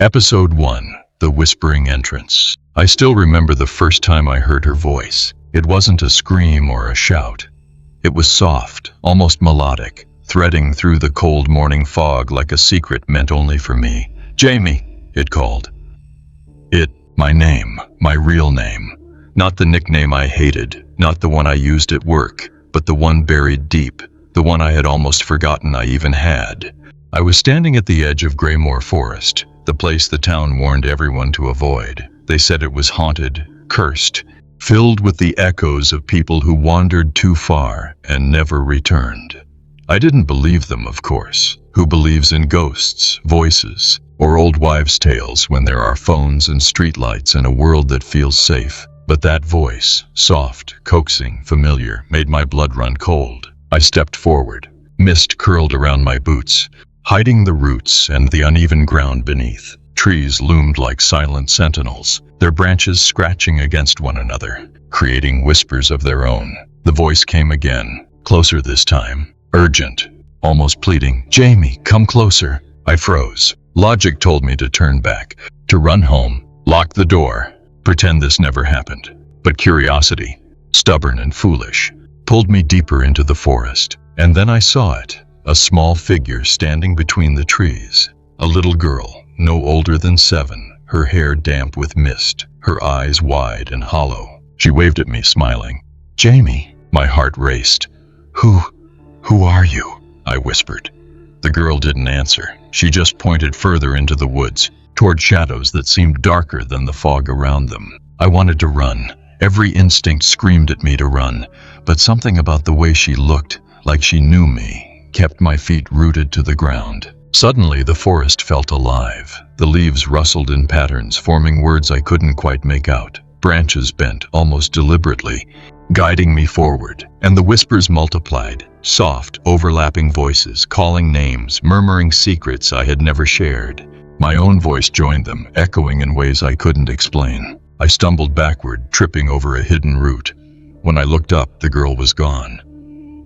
Episode 1. The Whispering Entrance. I still remember the first time I heard her voice. It wasn't a scream or a shout. It was soft, almost melodic, threading through the cold morning fog like a secret meant only for me. "Jamie," it called. My name, my real name. Not the nickname I hated, not the one I used at work, but the one buried deep, the one I had almost forgotten I even had. I was standing at the edge of Greymore Forest, the place the town warned everyone to avoid. They said it was haunted, cursed, filled with the echoes of people who wandered too far and never returned. I didn't believe them, of course. Who believes in ghosts, voices, or old wives' tales when there are phones and streetlights and a world that feels safe? But that voice, soft, coaxing, familiar, made my blood run cold. I stepped forward. Mist curled around my boots, hiding the roots and the uneven ground beneath. Trees loomed like silent sentinels, their branches scratching against one another, creating whispers of their own. The voice came again, closer this time, urgent, almost pleading. "Jamie, come closer." I froze. Logic told me to turn back, to run home, lock the door, pretend this never happened. But curiosity, stubborn and foolish, pulled me deeper into the forest. And then I saw it, a small figure standing between the trees. A little girl, no older than 7, her hair damp with mist, her eyes wide and hollow. She waved at me, smiling. "Jamie." My heart raced. Who are you?" I whispered. The girl didn't answer. She just pointed further into the woods, toward shadows that seemed darker than the fog around them. I wanted to run. Every instinct screamed at me to run, but something about the way she looked, like she knew me, kept my feet rooted to the ground. Suddenly, the forest felt alive. The leaves rustled in patterns, forming words I couldn't quite make out. Branches bent, almost deliberately, guiding me forward, and the whispers multiplied. Soft, overlapping voices, calling names, murmuring secrets I had never shared. My own voice joined them, echoing in ways I couldn't explain. I stumbled backward, tripping over a hidden root. When I looked up, the girl was gone.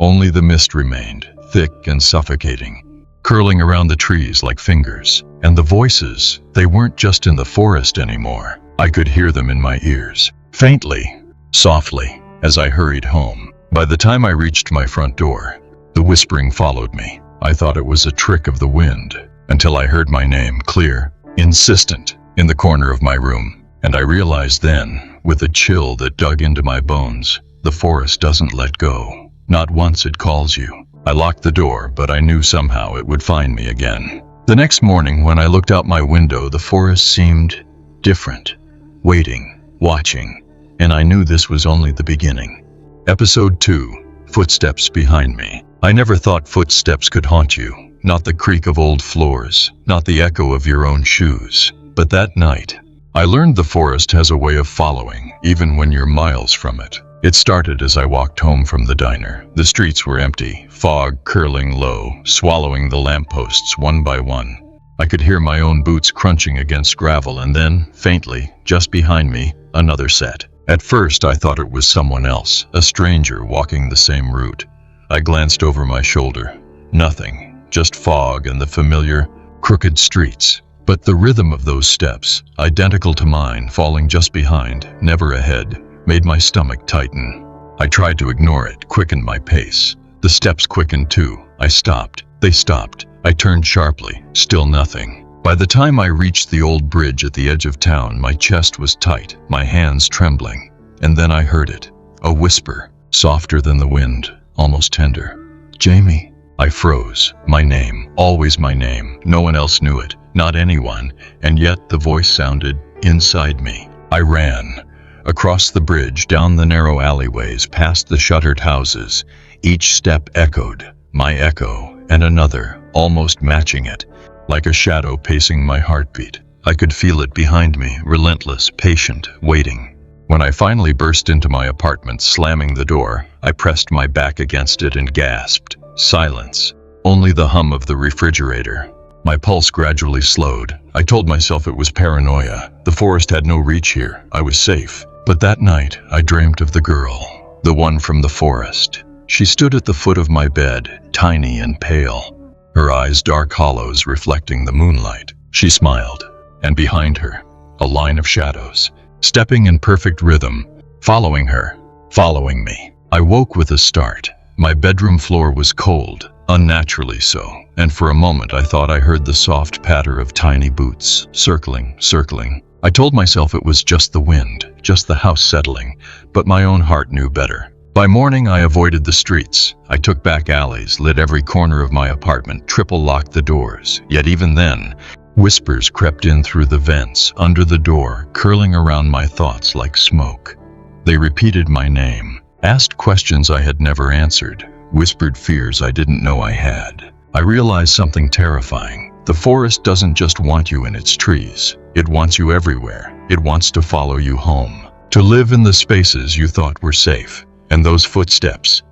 Only the mist remained, thick and suffocating, curling around the trees like fingers. And the voices, they weren't just in the forest anymore. I could hear them in my ears, faintly, softly, as I hurried home. By the time I reached my front door, the whispering followed me. I thought it was a trick of the wind, until I heard my name, clear, insistent, in the corner of my room. And I realized then, with a chill that dug into my bones, the forest doesn't let go. Not once it calls you. I locked the door, but I knew somehow it would find me again. The next morning, when I looked out my window, the forest seemed different, waiting, watching, and I knew this was only the beginning. Episode 2. Footsteps behind me. I never thought footsteps could haunt you. Not the creak of old floors, not the echo of your own shoes. But that night, I learned the forest has a way of following, even when you're miles from it. It started as I walked home from the diner. The streets were empty, fog curling low, swallowing the lampposts one by one. I could hear my own boots crunching against gravel, and then, faintly, just behind me, another set. At first, I thought it was someone else, a stranger walking the same route. I glanced over my shoulder. Nothing, just fog and the familiar, crooked streets. But the rhythm of those steps, identical to mine, falling just behind, never ahead, made my stomach tighten. I tried to ignore it, quickened my pace. The steps quickened too. I stopped. They stopped. I turned sharply. Still nothing. By the time I reached the old bridge at the edge of town, my chest was tight, my hands trembling. And then I heard it. A whisper, softer than the wind, almost tender. "Jamie." I froze. My name, always my name. No one else knew it, not anyone, and yet the voice sounded inside me. I ran. Across the bridge, down the narrow alleyways, past the shuttered houses. Each step echoed, my echo, and another, almost matching it. Like a shadow pacing my heartbeat. I could feel it behind me, relentless, patient, waiting. When I finally burst into my apartment, slamming the door, I pressed my back against it and gasped. Silence. Only the hum of the refrigerator. My pulse gradually slowed. I told myself it was paranoia. The forest had no reach here. I was safe. But that night, I dreamt of the girl. The one from the forest. She stood at the foot of my bed, tiny and pale. Her eyes dark hollows reflecting the moonlight. She smiled, and behind her, a line of shadows, stepping in perfect rhythm, following her, following me. I woke with a start. My bedroom floor was cold, unnaturally so, and for a moment I thought I heard the soft patter of tiny boots, circling. I told myself it was just the wind, just the house settling, but my own heart knew better. By morning I avoided the streets. I took back alleys, lit every corner of my apartment, triple-locked the doors. Yet even then, whispers crept in through the vents, under the door, curling around my thoughts like smoke. They repeated my name, asked questions I had never answered, whispered fears I didn't know I had. I realized something terrifying. The forest doesn't just want you in its trees. It wants you everywhere. It wants to follow you home, to live in the spaces you thought were safe. And those footsteps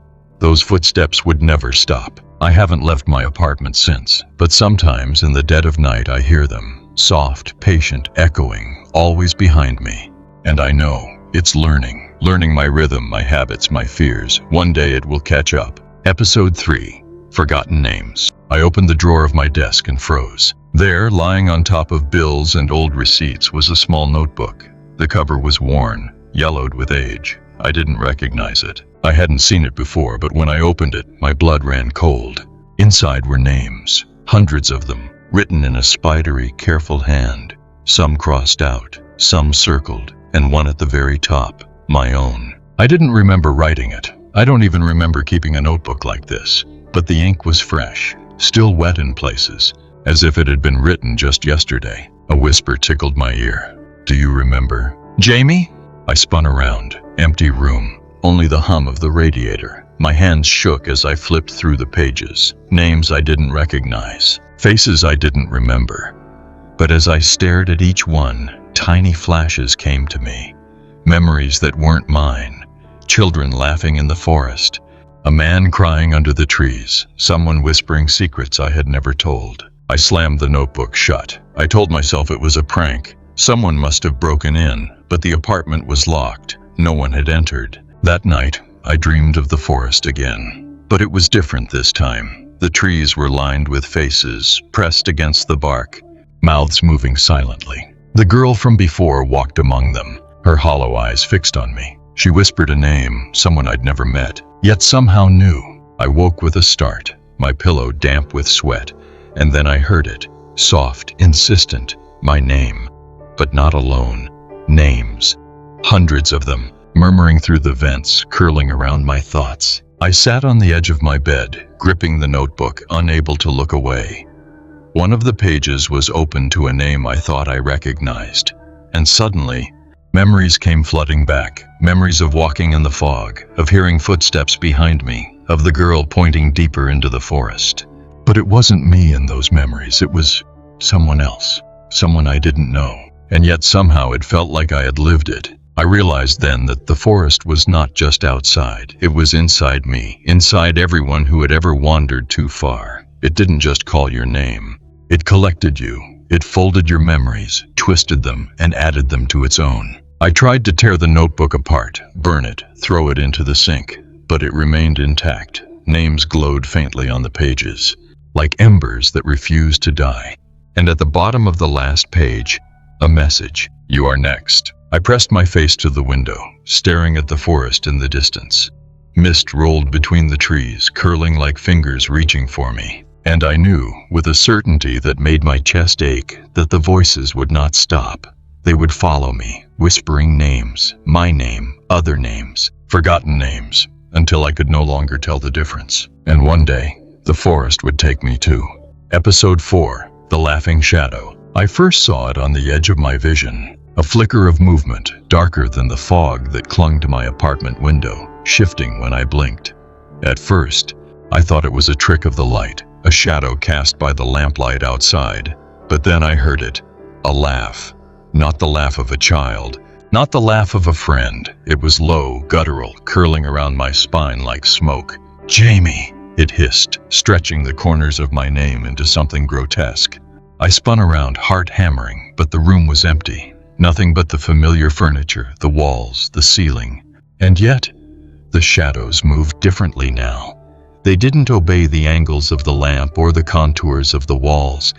would never stop. I haven't left my apartment since, but sometimes in the dead of night I hear them, soft, patient, echoing, always behind me. And I know it's learning my rhythm, my habits, my fears. One day it will catch up. Episode 3, Forgotten Names. I opened the drawer of my desk and froze. There, lying on top of bills and old receipts, was a small notebook. The cover was worn, yellowed with age. I didn't recognize it. I hadn't seen it before, but when I opened it, my blood ran cold. Inside were names, hundreds of them, written in a spidery, careful hand. Some crossed out, some circled, and one at the very top, my own. I didn't remember writing it. I don't even remember keeping a notebook like this. But the ink was fresh, still wet in places, as if it had been written just yesterday. A whisper tickled my ear. "Do you remember, Jamie?" I spun around. Empty room, only the hum of the radiator. My hands shook as I flipped through the pages. Names I didn't recognize, faces I didn't remember. But as I stared at each one, tiny flashes came to me. Memories that weren't mine. Children laughing in the forest. A man crying under the trees. Someone whispering secrets I had never told. I slammed the notebook shut. I told myself it was a prank. Someone must have broken in, but the apartment was locked. No one had entered. That night, I dreamed of the forest again. But it was different this time. The trees were lined with faces, pressed against the bark, mouths moving silently. The girl from before walked among them, her hollow eyes fixed on me. She whispered a name, someone I'd never met, yet somehow knew. I woke with a start, my pillow damp with sweat, and then I heard it, soft, insistent, my name. But not alone. Names. Hundreds of them, murmuring through the vents, curling around my thoughts. I sat on the edge of my bed, gripping the notebook, unable to look away. One of the pages was open to a name I thought I recognized, and suddenly, memories came flooding back. Memories of walking in the fog, of hearing footsteps behind me, of the girl pointing deeper into the forest. But it wasn't me in those memories, it was someone else, someone I didn't know. And yet somehow it felt like I had lived it. I realized then that the forest was not just outside, it was inside me, inside everyone who had ever wandered too far. It didn't just call your name. It collected you. It folded your memories, twisted them, and added them to its own. I tried to tear the notebook apart, burn it, throw it into the sink, but it remained intact. Names glowed faintly on the pages, like embers that refused to die. And at the bottom of the last page, a message. "You are next." I pressed my face to the window, staring at the forest in the distance. Mist rolled between the trees, curling like fingers reaching for me. And I knew, with a certainty that made my chest ache, that the voices would not stop. They would follow me, whispering names, my name, other names, forgotten names, until I could no longer tell the difference. And one day, the forest would take me too. Episode 4, The Laughing Shadow. I first saw it on the edge of my vision, a flicker of movement, darker than the fog that clung to my apartment window, shifting when I blinked. At first, I thought it was a trick of the light, a shadow cast by the lamplight outside. But then I heard it, a laugh. Not the laugh of a child, not the laugh of a friend. It was low, guttural, curling around my spine like smoke. "Jamie," it hissed, stretching the corners of my name into something grotesque. I spun around, heart hammering, but the room was empty. Nothing but the familiar furniture, the walls, the ceiling. And yet, the shadows moved differently now. They didn't obey the angles of the lamp or the contours of the walls.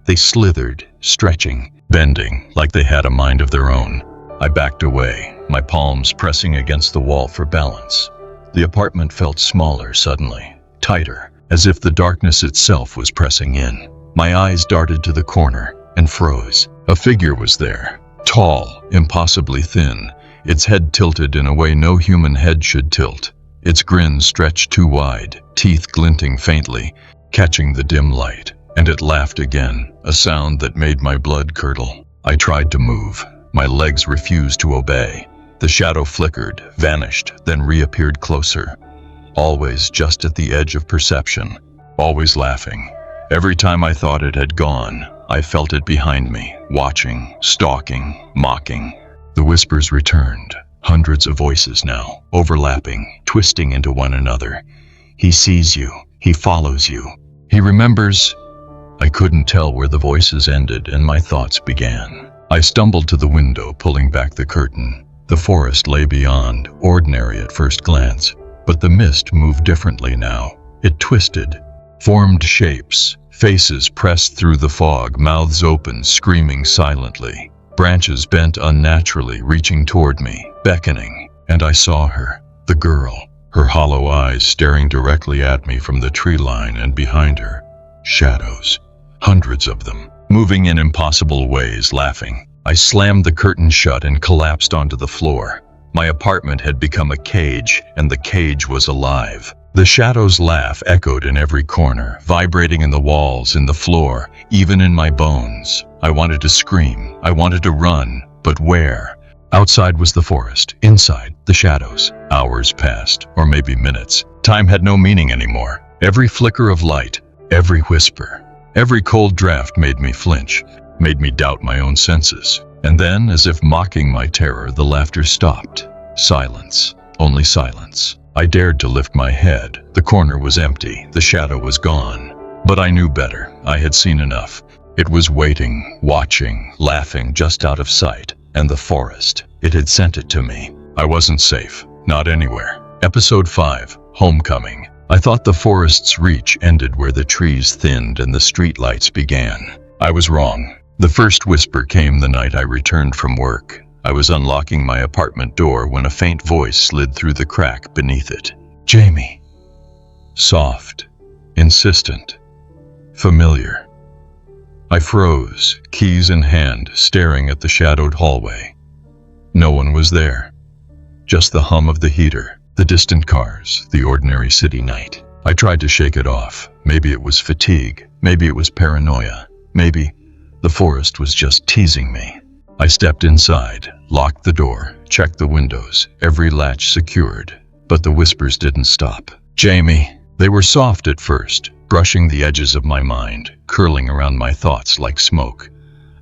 They slithered, stretching, bending like they had a mind of their own. I backed away, my palms pressing against the wall for balance. The apartment felt smaller suddenly, tighter, as if the darkness itself was pressing in. My eyes darted to the corner and froze. A figure was there, tall, impossibly thin, its head tilted in a way no human head should tilt. Its grin stretched too wide, teeth glinting faintly, catching the dim light. And it laughed again, a sound that made my blood curdle. I tried to move. My legs refused to obey. The shadow flickered, vanished, then reappeared closer. Always just at the edge of perception. Always laughing. Every time I thought it had gone, I felt it behind me, watching, stalking, mocking. The whispers returned. Hundreds of voices now, overlapping, twisting into one another. He sees you. He follows you. He remembers. I couldn't tell where the voices ended and my thoughts began. I stumbled to the window, pulling back the curtain. The forest lay beyond, ordinary at first glance, but the mist moved differently now. It twisted, formed shapes, faces pressed through the fog, mouths open, screaming silently. Branches bent unnaturally, reaching toward me, beckoning, and I saw her, the girl, her hollow eyes staring directly at me from the tree line, and behind her, shadows, hundreds of them, moving in impossible ways, laughing. I slammed the curtain shut and collapsed onto the floor. My apartment had become a cage, and the cage was alive. The shadows' laugh echoed in every corner, vibrating in the walls, in the floor, even in my bones. I wanted to scream. I wanted to run, but where? Outside was the forest. Inside, the shadows. Hours passed, or maybe minutes. Time had no meaning anymore. Every flicker of light, every whisper, every cold draft made me flinch, made me doubt my own senses. And then, as if mocking my terror, the laughter stopped. Silence. Only silence. I dared to lift my head. The corner was empty. The shadow was gone. But I knew better. I had seen enough. It was waiting, watching, laughing just out of sight. And the forest. It had sent it to me. I wasn't safe. Not anywhere. Episode 5. Homecoming. I thought the forest's reach ended where the trees thinned and the streetlights began. I was wrong. The first whisper came the night I returned from work. I was unlocking my apartment door when a faint voice slid through the crack beneath it. Jamie. Soft. Insistent. Familiar. I froze, keys in hand, staring at the shadowed hallway. No one was there. Just the hum of the heater, the distant cars, the ordinary city night. I tried to shake it off. Maybe it was fatigue. Maybe it was paranoia. Maybe the forest was just teasing me. I stepped inside, locked the door, checked the windows, every latch secured. But the whispers didn't stop. Jamie. They were soft at first, brushing the edges of my mind, curling around my thoughts like smoke.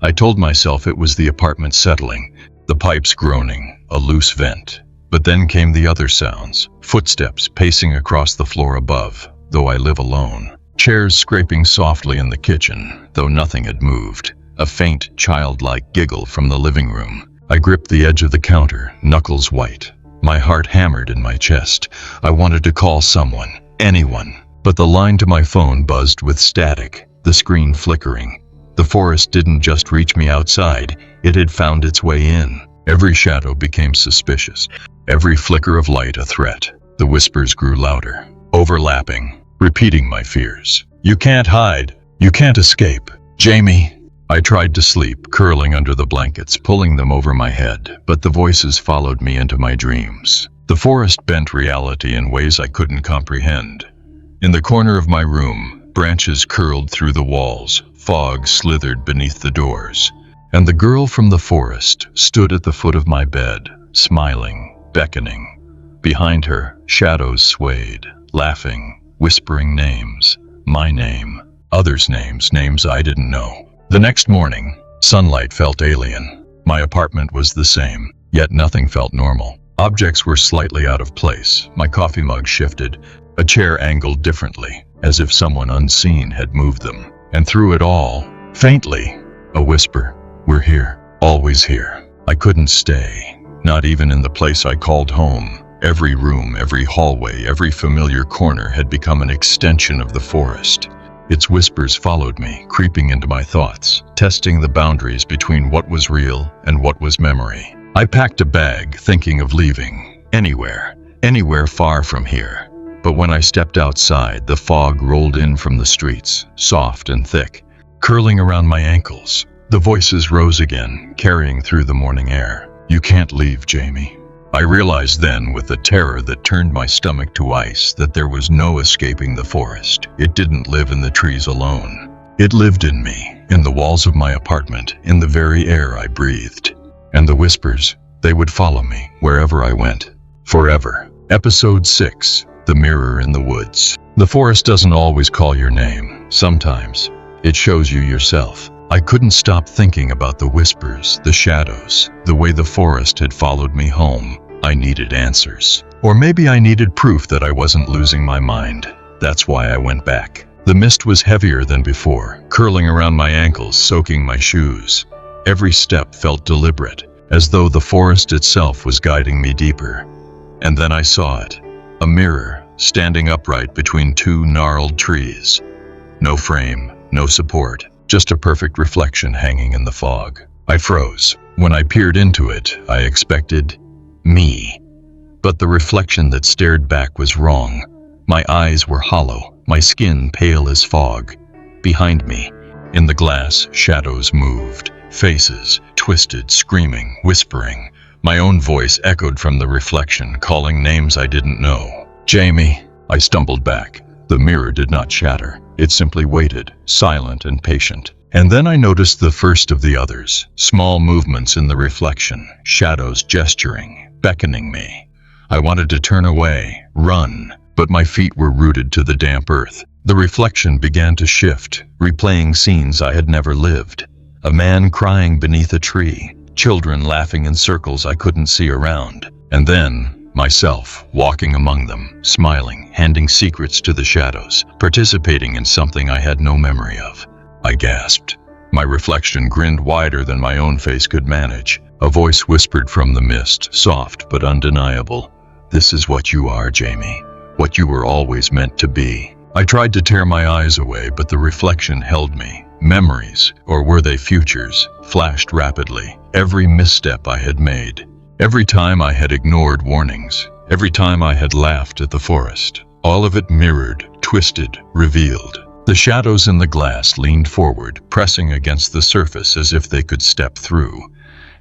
I told myself it was the apartment settling, the pipes groaning, a loose vent. But then came the other sounds, footsteps pacing across the floor above, though I live alone. Chairs scraping softly in the kitchen, though nothing had moved. A faint, childlike giggle from the living room. I gripped the edge of the counter, knuckles white. My heart hammered in my chest. I wanted to call someone, anyone. But the line to my phone buzzed with static, the screen flickering. The forest didn't just reach me outside, it had found its way in. Every shadow became suspicious. Every flicker of light a threat. The whispers grew louder, overlapping, repeating my fears. You can't hide. You can't escape. Jamie. I tried to sleep, curling under the blankets, pulling them over my head, but the voices followed me into my dreams. The forest bent reality in ways I couldn't comprehend. In the corner of my room, branches curled through the walls, fog slithered beneath the doors, and the girl from the forest stood at the foot of my bed, smiling, beckoning. Behind her, shadows swayed, laughing, whispering names. My name, others' names, names I didn't know. The next morning, sunlight felt alien. My apartment was the same, yet nothing felt normal. Objects were slightly out of place. My coffee mug shifted, a chair angled differently, as if someone unseen had moved them. And through it all, faintly, a whisper, we're here, always here. I couldn't stay, not even in the place I called home. Every room, every hallway, every familiar corner had become an extension of the forest. Its whispers followed me, creeping into my thoughts, testing the boundaries between what was real and what was memory. I packed a bag, thinking of leaving. Anywhere far from here. But when I stepped outside, the fog rolled in from the streets, soft and thick, curling around my ankles. The voices rose again, carrying through the morning air. "You can't leave, Jamie." I realized then, with a terror that turned my stomach to ice, that there was no escaping the forest. It didn't live in the trees alone. It lived in me, in the walls of my apartment, in the very air I breathed. And the whispers, they would follow me wherever I went. Forever. Episode 6. The Mirror in the Woods. The forest doesn't always call your name. Sometimes it shows you yourself. I couldn't stop thinking about the whispers, the shadows, the way the forest had followed me home. I needed answers. Or maybe I needed proof that I wasn't losing my mind. That's why I went back. The mist was heavier than before, curling around my ankles, soaking my shoes. Every step felt deliberate, as though the forest itself was guiding me deeper. And then I saw it. A mirror, standing upright between two gnarled trees. No frame, no support, just a perfect reflection hanging in the fog. I froze. When I peered into it, I expected me. But the reflection that stared back was wrong. My eyes were hollow, my skin pale as fog. Behind me, in the glass, shadows moved. Faces, twisted, screaming, whispering. My own voice echoed from the reflection, calling names I didn't know. "Jamie." I stumbled back. The mirror did not shatter. It simply waited, silent and patient. And then I noticed the first of the others. Small movements in the reflection, shadows gesturing, beckoning me. I wanted to turn away, run, but my feet were rooted to the damp earth. The reflection began to shift, replaying scenes I had never lived. A man crying beneath a tree, children laughing in circles I couldn't see around. And then, myself, walking among them, smiling, handing secrets to the shadows, participating in something I had no memory of. I gasped. My reflection grinned wider than my own face could manage. A voice whispered from the mist, soft but undeniable. "This is what you are, Jamie. What you were always meant to be." I tried to tear my eyes away, but the reflection held me. Memories, or were they futures, flashed rapidly. Every misstep I had made. Every time I had ignored warnings. Every time I had laughed at the forest. All of it mirrored, twisted, revealed. The shadows in the glass leaned forward, pressing against the surface as if they could step through.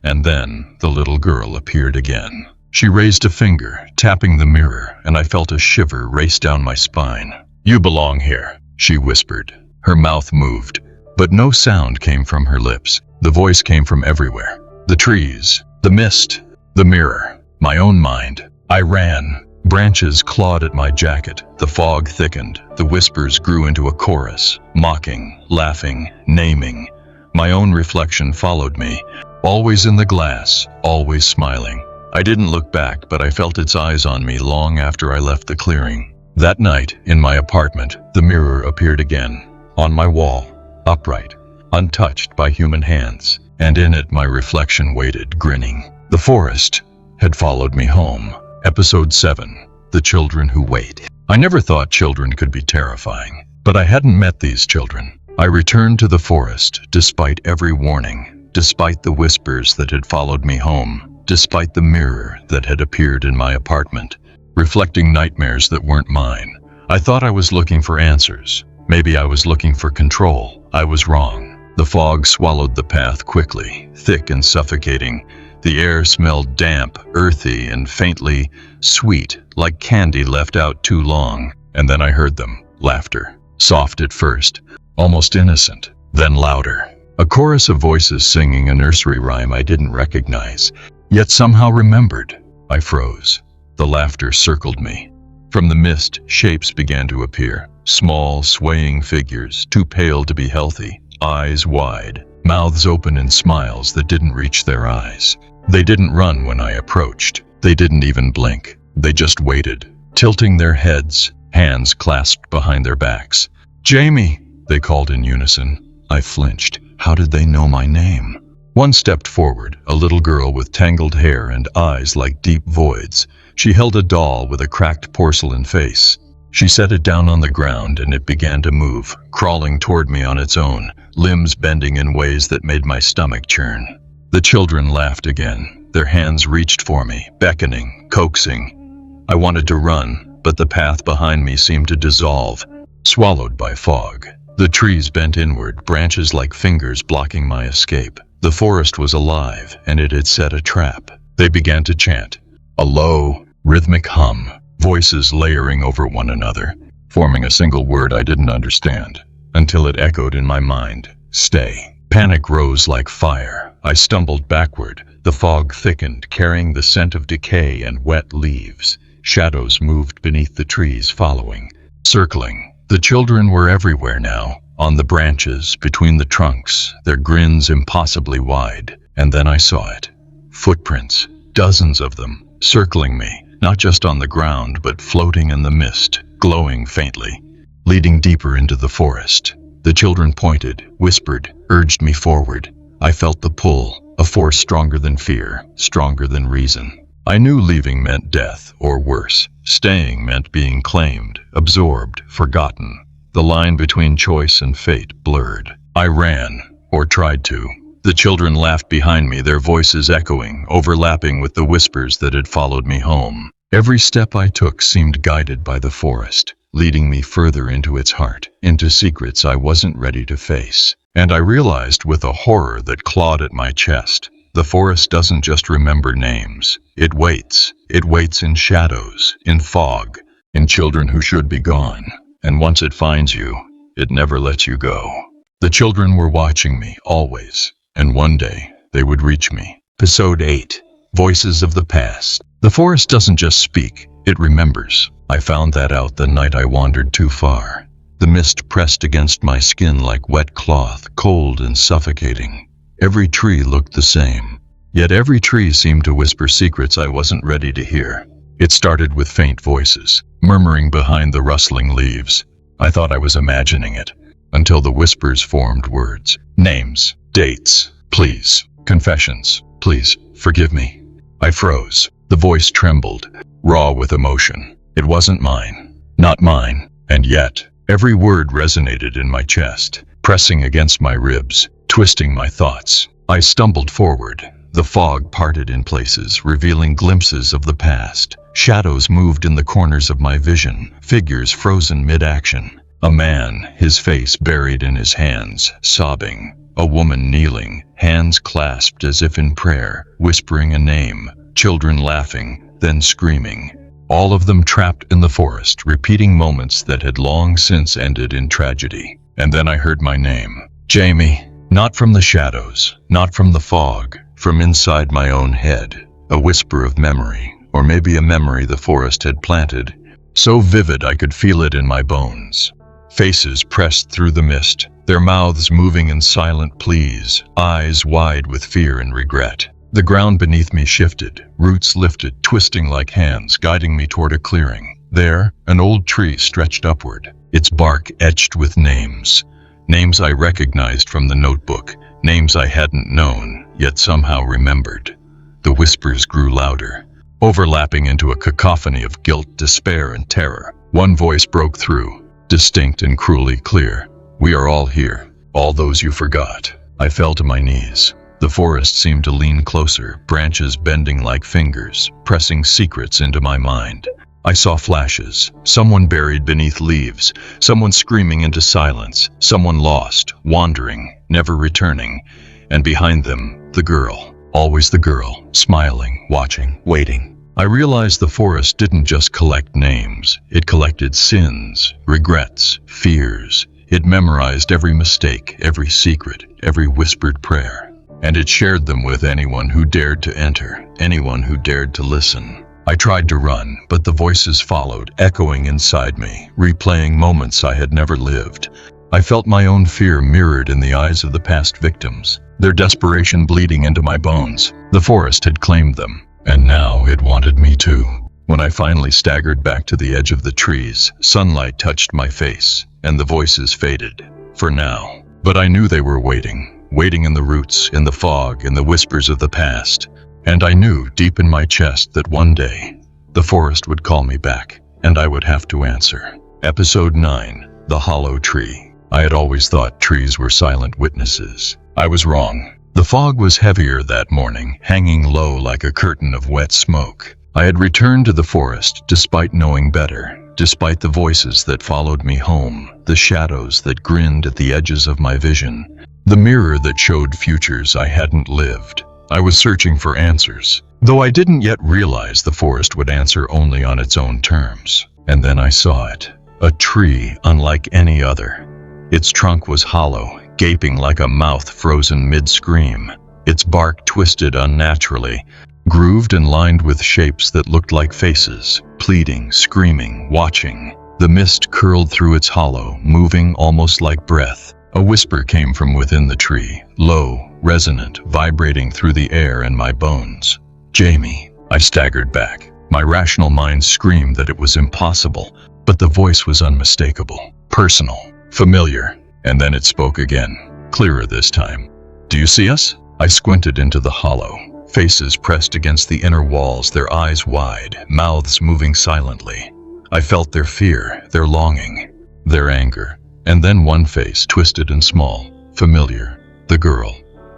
And then the little girl appeared again. She raised a finger, tapping the mirror, and I felt a shiver race down my spine. "You belong here," she whispered. Her mouth moved, but no sound came from her lips. The voice came from everywhere. The trees, the mist, the mirror, my own mind. I ran. Branches clawed at my jacket. The fog thickened. The whispers grew into a chorus, mocking, laughing, naming. My own reflection followed me, always in the glass, always smiling. I didn't look back, but I felt its eyes on me long after I left the clearing. That night, in my apartment, the mirror appeared again, on my wall, upright, untouched by human hands, and in it my reflection waited, grinning. The forest had followed me home. Episode 7. The Children Who Wait. I never thought children could be terrifying, but I hadn't met these children. I returned to the forest, despite every warning, despite the whispers that had followed me home, despite the mirror that had appeared in my apartment, reflecting nightmares that weren't mine. I thought I was looking for answers. Maybe I was looking for control. I was wrong. The fog swallowed the path quickly, thick and suffocating. The air smelled damp, earthy, and faintly sweet, like candy left out too long. And then I heard them. Laughter. Soft at first, almost innocent, then louder. A chorus of voices singing a nursery rhyme I didn't recognize, yet somehow remembered. I froze. The laughter circled me. From the mist, shapes began to appear. Small, swaying figures, too pale to be healthy, eyes wide, mouths open in smiles that didn't reach their eyes. They didn't run when I approached. They didn't even blink. They just waited, tilting their heads, hands clasped behind their backs. "Jamie," they called in unison. I flinched. How did they know my name? One stepped forward, a little girl with tangled hair and eyes like deep voids. She held a doll with a cracked porcelain face. She set it down on the ground and it began to move, crawling toward me on its own, limbs bending in ways that made my stomach churn. The children laughed again. Their hands reached for me, beckoning, coaxing. I wanted to run, but the path behind me seemed to dissolve, swallowed by fog. The trees bent inward, branches like fingers blocking my escape. The forest was alive, and it had set a trap. They began to chant, a low, rhythmic hum, voices layering over one another, forming a single word I didn't understand, until it echoed in my mind, stay. Panic rose like fire. I stumbled backward. The fog thickened, carrying the scent of decay and wet leaves. Shadows moved beneath the trees, following, circling. The children were everywhere now, on the branches, between the trunks, their grins impossibly wide. And then I saw it. Footprints, dozens of them, circling me, not just on the ground, but floating in the mist, glowing faintly, leading deeper into the forest. The children pointed, whispered, urged me forward. I felt the pull, a force stronger than fear, stronger than reason. I knew leaving meant death, or worse. Staying meant being claimed, absorbed, forgotten. The line between choice and fate blurred. I ran, or tried to. The children laughed behind me, their voices echoing, overlapping with the whispers that had followed me home. Every step I took seemed guided by the forest, leading me further into its heart, into secrets I wasn't ready to face. And I realized with a horror that clawed at my chest, the forest doesn't just remember names. It waits. It waits in shadows, in fog, in children who should be gone. And once it finds you, it never lets you go. The children were watching me, always. And one day, they would reach me. Episode 8. Voices of the Past. The forest doesn't just speak, it remembers. I found that out the night I wandered too far. The mist pressed against my skin like wet cloth, cold and suffocating. Every tree looked the same, yet every tree seemed to whisper secrets I wasn't ready to hear. It started with faint voices, murmuring behind the rustling leaves. I thought I was imagining it, until the whispers formed words. Names, dates, please, confessions, please, forgive me. I froze. The voice trembled, raw with emotion. It wasn't mine, not mine, and yet, every word resonated in my chest, pressing against my ribs, twisting my thoughts. I stumbled forward. The fog parted in places, revealing glimpses of the past. Shadows moved in the corners of my vision, figures frozen mid-action. A man, his face buried in his hands, sobbing. A woman kneeling, hands clasped as if in prayer, whispering a name. Children laughing, then screaming. All of them trapped in the forest, repeating moments that had long since ended in tragedy. And then I heard my name. Jamie. Not from the shadows, not from the fog, from inside my own head. A whisper of memory, or maybe a memory the forest had planted, so vivid I could feel it in my bones. Faces pressed through the mist, their mouths moving in silent pleas, eyes wide with fear and regret. The ground beneath me shifted, roots lifted, twisting like hands, guiding me toward a clearing. There, an old tree stretched upward, its bark etched with names. Names I recognized from the notebook, names I hadn't known, yet somehow remembered. The whispers grew louder, overlapping into a cacophony of guilt, despair, and terror. One voice broke through, distinct and cruelly clear. We are all here, all those you forgot. I fell to my knees. The forest seemed to lean closer, branches bending like fingers, pressing secrets into my mind. I saw flashes, someone buried beneath leaves, someone screaming into silence, someone lost, wandering, never returning, and behind them, the girl, always the girl, smiling, watching, waiting. I realized the forest didn't just collect names, it collected sins, regrets, fears. It memorized every mistake, every secret, every whispered prayer, and it shared them with anyone who dared to enter, anyone who dared to listen. I tried to run, but the voices followed, echoing inside me, replaying moments I had never lived. I felt my own fear mirrored in the eyes of the past victims, their desperation bleeding into my bones. The forest had claimed them, and now it wanted me too. When I finally staggered back to the edge of the trees, sunlight touched my face, and the voices faded, for now. But I knew they were waiting in the roots, in the fog, in the whispers of the past. And I knew deep in my chest that one day, the forest would call me back, and I would have to answer. Episode 9. The Hollow Tree. I had always thought trees were silent witnesses. I was wrong. The fog was heavier that morning, hanging low like a curtain of wet smoke. I had returned to the forest despite knowing better, despite the voices that followed me home, the shadows that grinned at the edges of my vision, the mirror that showed futures I hadn't lived. I was searching for answers, though I didn't yet realize the forest would answer only on its own terms. And then I saw it. A tree unlike any other. Its trunk was hollow, gaping like a mouth frozen mid-scream. Its bark twisted unnaturally, grooved and lined with shapes that looked like faces, pleading, screaming, watching. The mist curled through its hollow, moving almost like breath. A whisper came from within the tree, low, resonant, vibrating through the air and my bones. Jamie. I staggered back. My rational mind screamed that it was impossible, but the voice was unmistakable, personal, familiar. And then it spoke again, clearer this time. Do you see us? I squinted into the hollow, faces pressed against the inner walls, their eyes wide, mouths moving silently. I felt their fear, their longing, their anger. And then one face, twisted and small, familiar, the girl.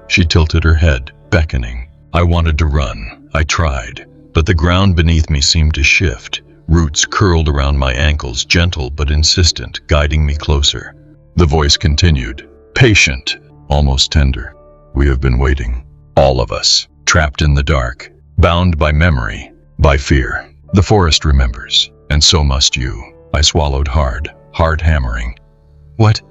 She tilted her head, beckoning. I wanted to run. I tried, but the ground beneath me seemed to shift. Roots curled around my ankles, gentle but insistent, guiding me closer. The voice continued, patient, almost tender. We have been waiting, all of us, trapped in the dark, bound by memory, by fear. The forest remembers, and so must you. I swallowed hard, heart hammering. What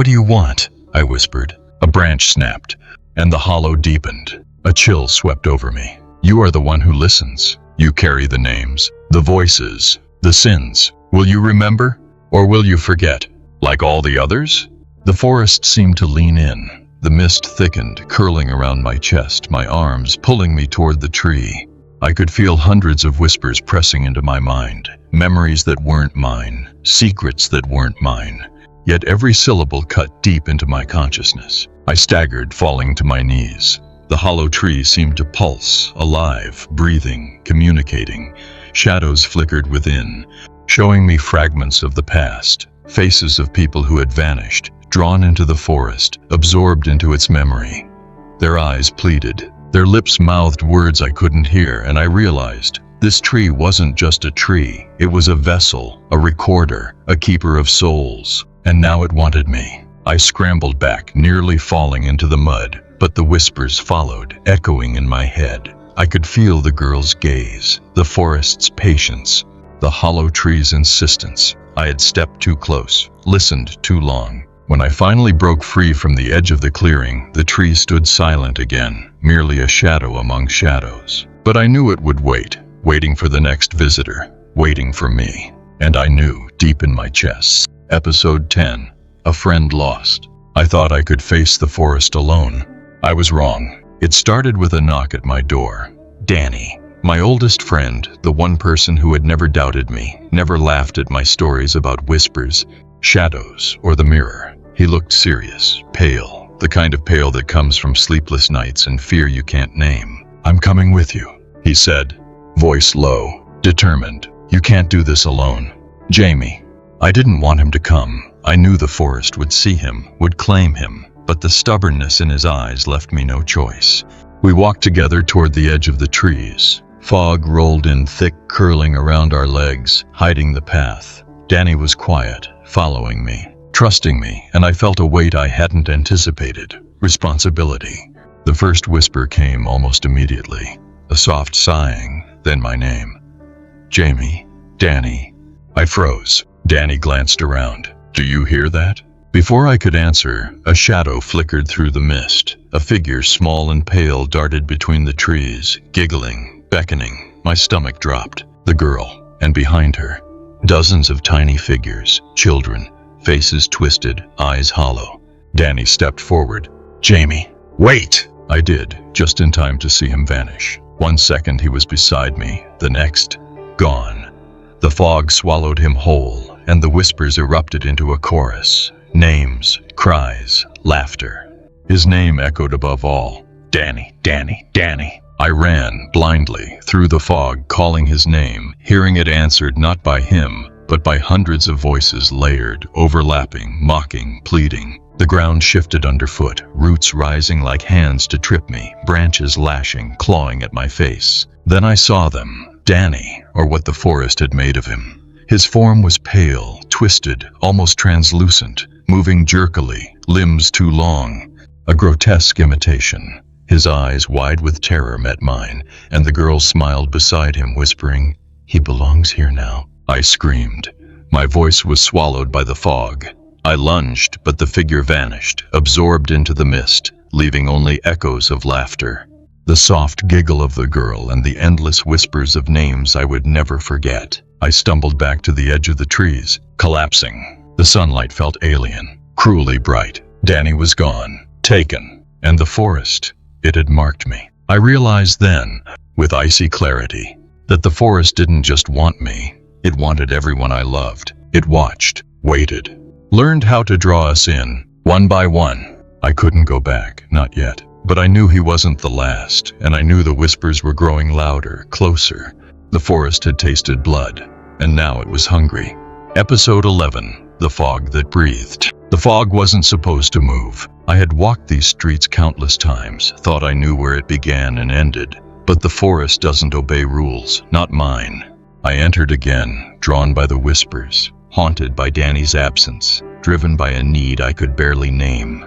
do you want? I whispered. A branch snapped, and the hollow deepened. A chill swept over me. You are the one who listens. You carry the names, the voices, the sins. Will you remember, or will you forget? Like all the others? The forest seemed to lean in. The mist thickened, curling around my chest, my arms pulling me toward the tree. I could feel hundreds of whispers pressing into my mind, memories that weren't mine, secrets that weren't mine. Yet every syllable cut deep into my consciousness. I staggered, falling to my knees. The hollow tree seemed to pulse, alive, breathing, communicating. Shadows flickered within, showing me fragments of the past, faces of people who had vanished, drawn into the forest, absorbed into its memory. Their eyes pleaded, their lips mouthed words I couldn't hear, and I realized this tree wasn't just a tree. It was a vessel, a recorder, a keeper of souls. And now it wanted me. I scrambled back, nearly falling into the mud. But the whispers followed, echoing in my head. I could feel the girl's gaze, the forest's patience, the hollow tree's insistence. I had stepped too close, listened too long. When I finally broke free from the edge of the clearing, the tree stood silent again, merely a shadow among shadows. But I knew it would wait, waiting for the next visitor, waiting for me. And I knew, deep in my chest. Episode 10. A Friend Lost. I thought I could face the forest alone. I was wrong. It started with a knock at my door. Danny, my oldest friend, the one person who had never doubted me, never laughed at my stories about whispers, shadows, or the mirror. He looked serious, pale, the kind of pale that comes from sleepless nights and fear you can't name. I'm coming with you, he said, voice low, determined. You can't do this alone. Jamie. I didn't want him to come. I knew the forest would see him, would claim him. But the stubbornness in his eyes left me no choice. We walked together toward the edge of the trees. Fog rolled in thick, curling around our legs, hiding the path. Danny was quiet, following me, trusting me, and I felt a weight I hadn't anticipated. Responsibility. The first whisper came almost immediately. A soft sighing, then my name. Jamie. Danny. I froze. Danny glanced around. Do you hear that? Before I could answer, a shadow flickered through the mist. A figure, small and pale, darted between the trees, giggling, beckoning. My stomach dropped. The girl, and behind her, dozens of tiny figures, children, faces twisted, eyes hollow. Danny stepped forward. Jamie, wait! I did, just in time to see him vanish. 1 second he was beside me, the next, gone. The fog swallowed him whole, and the whispers erupted into a chorus. Names, cries, laughter. His name echoed above all. Danny, Danny, Danny. I ran, blindly, through the fog, calling his name, hearing it answered not by him, but by hundreds of voices layered, overlapping, mocking, pleading. The ground shifted underfoot, roots rising like hands to trip me, branches lashing, clawing at my face. Then I saw them. Danny, or what the forest had made of him. His form was pale, twisted, almost translucent, moving jerkily, limbs too long. A grotesque imitation. His eyes, wide with terror, met mine, and the girl smiled beside him, whispering, "He belongs here now." I screamed. My voice was swallowed by the fog. I lunged, but the figure vanished, absorbed into the mist, leaving only echoes of laughter. The soft giggle of the girl and the endless whispers of names I would never forget. I stumbled back to the edge of the trees, collapsing. The sunlight felt alien, cruelly bright. Danny was gone, taken, and the forest, it had marked me. I realized then, with icy clarity, that the forest didn't just want me, it wanted everyone I loved. It watched, waited, learned how to draw us in, one by one. I couldn't go back, not yet. But I knew he wasn't the last, and I knew the whispers were growing louder, closer. The forest had tasted blood, and now it was hungry. Episode 11, The Fog That Breathed. The fog wasn't supposed to move. I had walked these streets countless times, thought I knew where it began and ended. But the forest doesn't obey rules, not mine. I entered again, drawn by the whispers, haunted by Danny's absence, driven by a need I could barely name.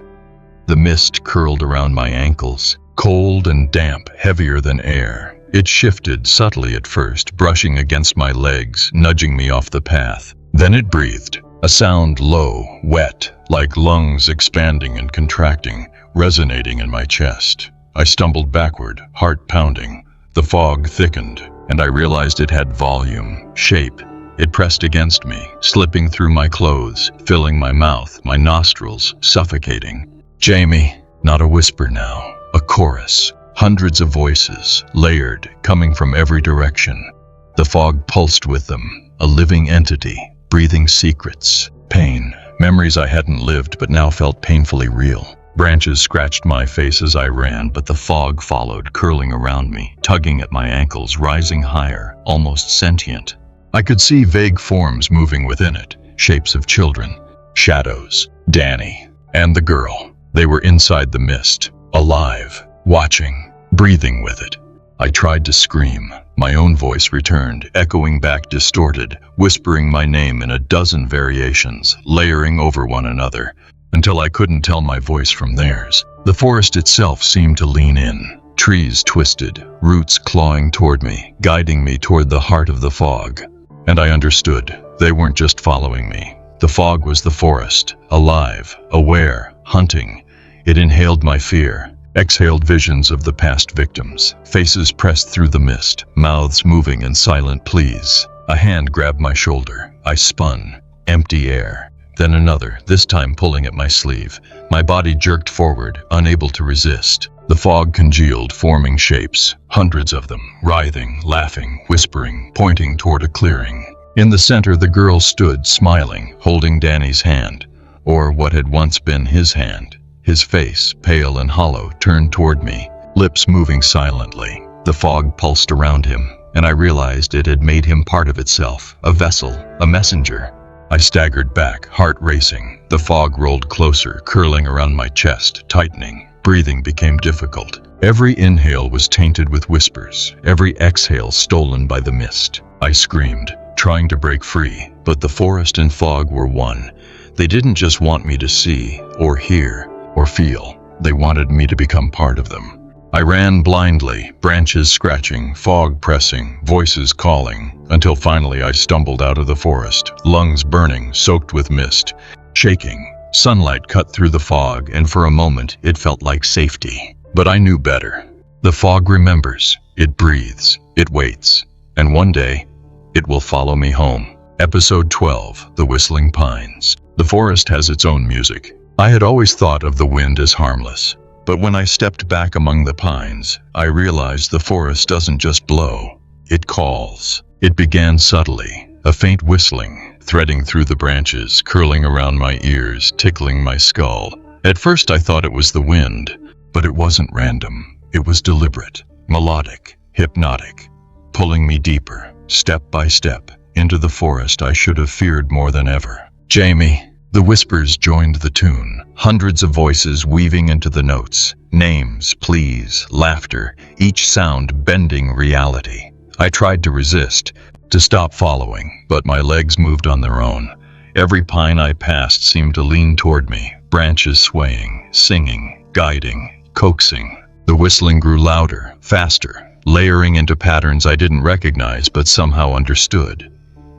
The mist curled around my ankles, cold and damp, heavier than air. It shifted subtly at first, brushing against my legs, nudging me off the path. Then it breathed, a sound low, wet, like lungs expanding and contracting, resonating in my chest. I stumbled backward, heart pounding. The fog thickened, and I realized it had volume, shape. It pressed against me, slipping through my clothes, filling my mouth, my nostrils, suffocating. Jamie, not a whisper now, a chorus. Hundreds of voices, layered, coming from every direction. The fog pulsed with them, a living entity, breathing secrets, pain, memories I hadn't lived but now felt painfully real. Branches scratched my face as I ran, but the fog followed, curling around me, tugging at my ankles, rising higher, almost sentient. I could see vague forms moving within it, shapes of children, shadows, Danny, and the girl. They were inside the mist, alive, watching, breathing with it. I tried to scream. My own voice returned, echoing back distorted, whispering my name in a dozen variations, layering over one another, until I couldn't tell my voice from theirs. The forest itself seemed to lean in, trees twisted, roots clawing toward me, guiding me toward the heart of the fog. And I understood, they weren't just following me. The fog was the forest, alive, aware, hunting. It inhaled my fear, exhaled visions of the past victims, faces pressed through the mist, mouths moving in silent pleas. A hand grabbed my shoulder. I spun, empty air. Then another, this time pulling at my sleeve. My body jerked forward, unable to resist. The fog congealed, forming shapes, hundreds of them, writhing, laughing, whispering, pointing toward a clearing. In the center, the girl stood, smiling, holding Danny's hand, or what had once been his hand. His face, pale and hollow, turned toward me, lips moving silently. The fog pulsed around him, and I realized it had made him part of itself, a vessel, a messenger. I staggered back, heart racing. The fog rolled closer, curling around my chest, tightening. Breathing became difficult. Every inhale was tainted with whispers, every exhale stolen by the mist. I screamed, trying to break free, but the forest and fog were one. They didn't just want me to see, or hear, or feel. They wanted me to become part of them. I ran blindly, branches scratching, fog pressing, voices calling, until finally I stumbled out of the forest, lungs burning, soaked with mist, shaking. Sunlight cut through the fog, and for a moment it felt like safety. But I knew better. The fog remembers, it breathes, it waits, and one day, it will follow me home. Episode 12, The Whistling Pines. The forest has its own music. I had always thought of the wind as harmless, but when I stepped back among the pines, I realized the forest doesn't just blow, it calls. It began subtly, a faint whistling, threading through the branches, curling around my ears, tickling my skull. At first I thought it was the wind, but it wasn't random. It was deliberate, melodic, hypnotic, pulling me deeper, step by step, into the forest I should have feared more than ever. Jamie. The whispers joined the tune, hundreds of voices weaving into the notes, names, pleas, laughter, each sound bending reality. I tried to resist, to stop following, but my legs moved on their own. Every pine I passed seemed to lean toward me, branches swaying, singing, guiding, coaxing. The whistling grew louder, faster, layering into patterns I didn't recognize but somehow understood.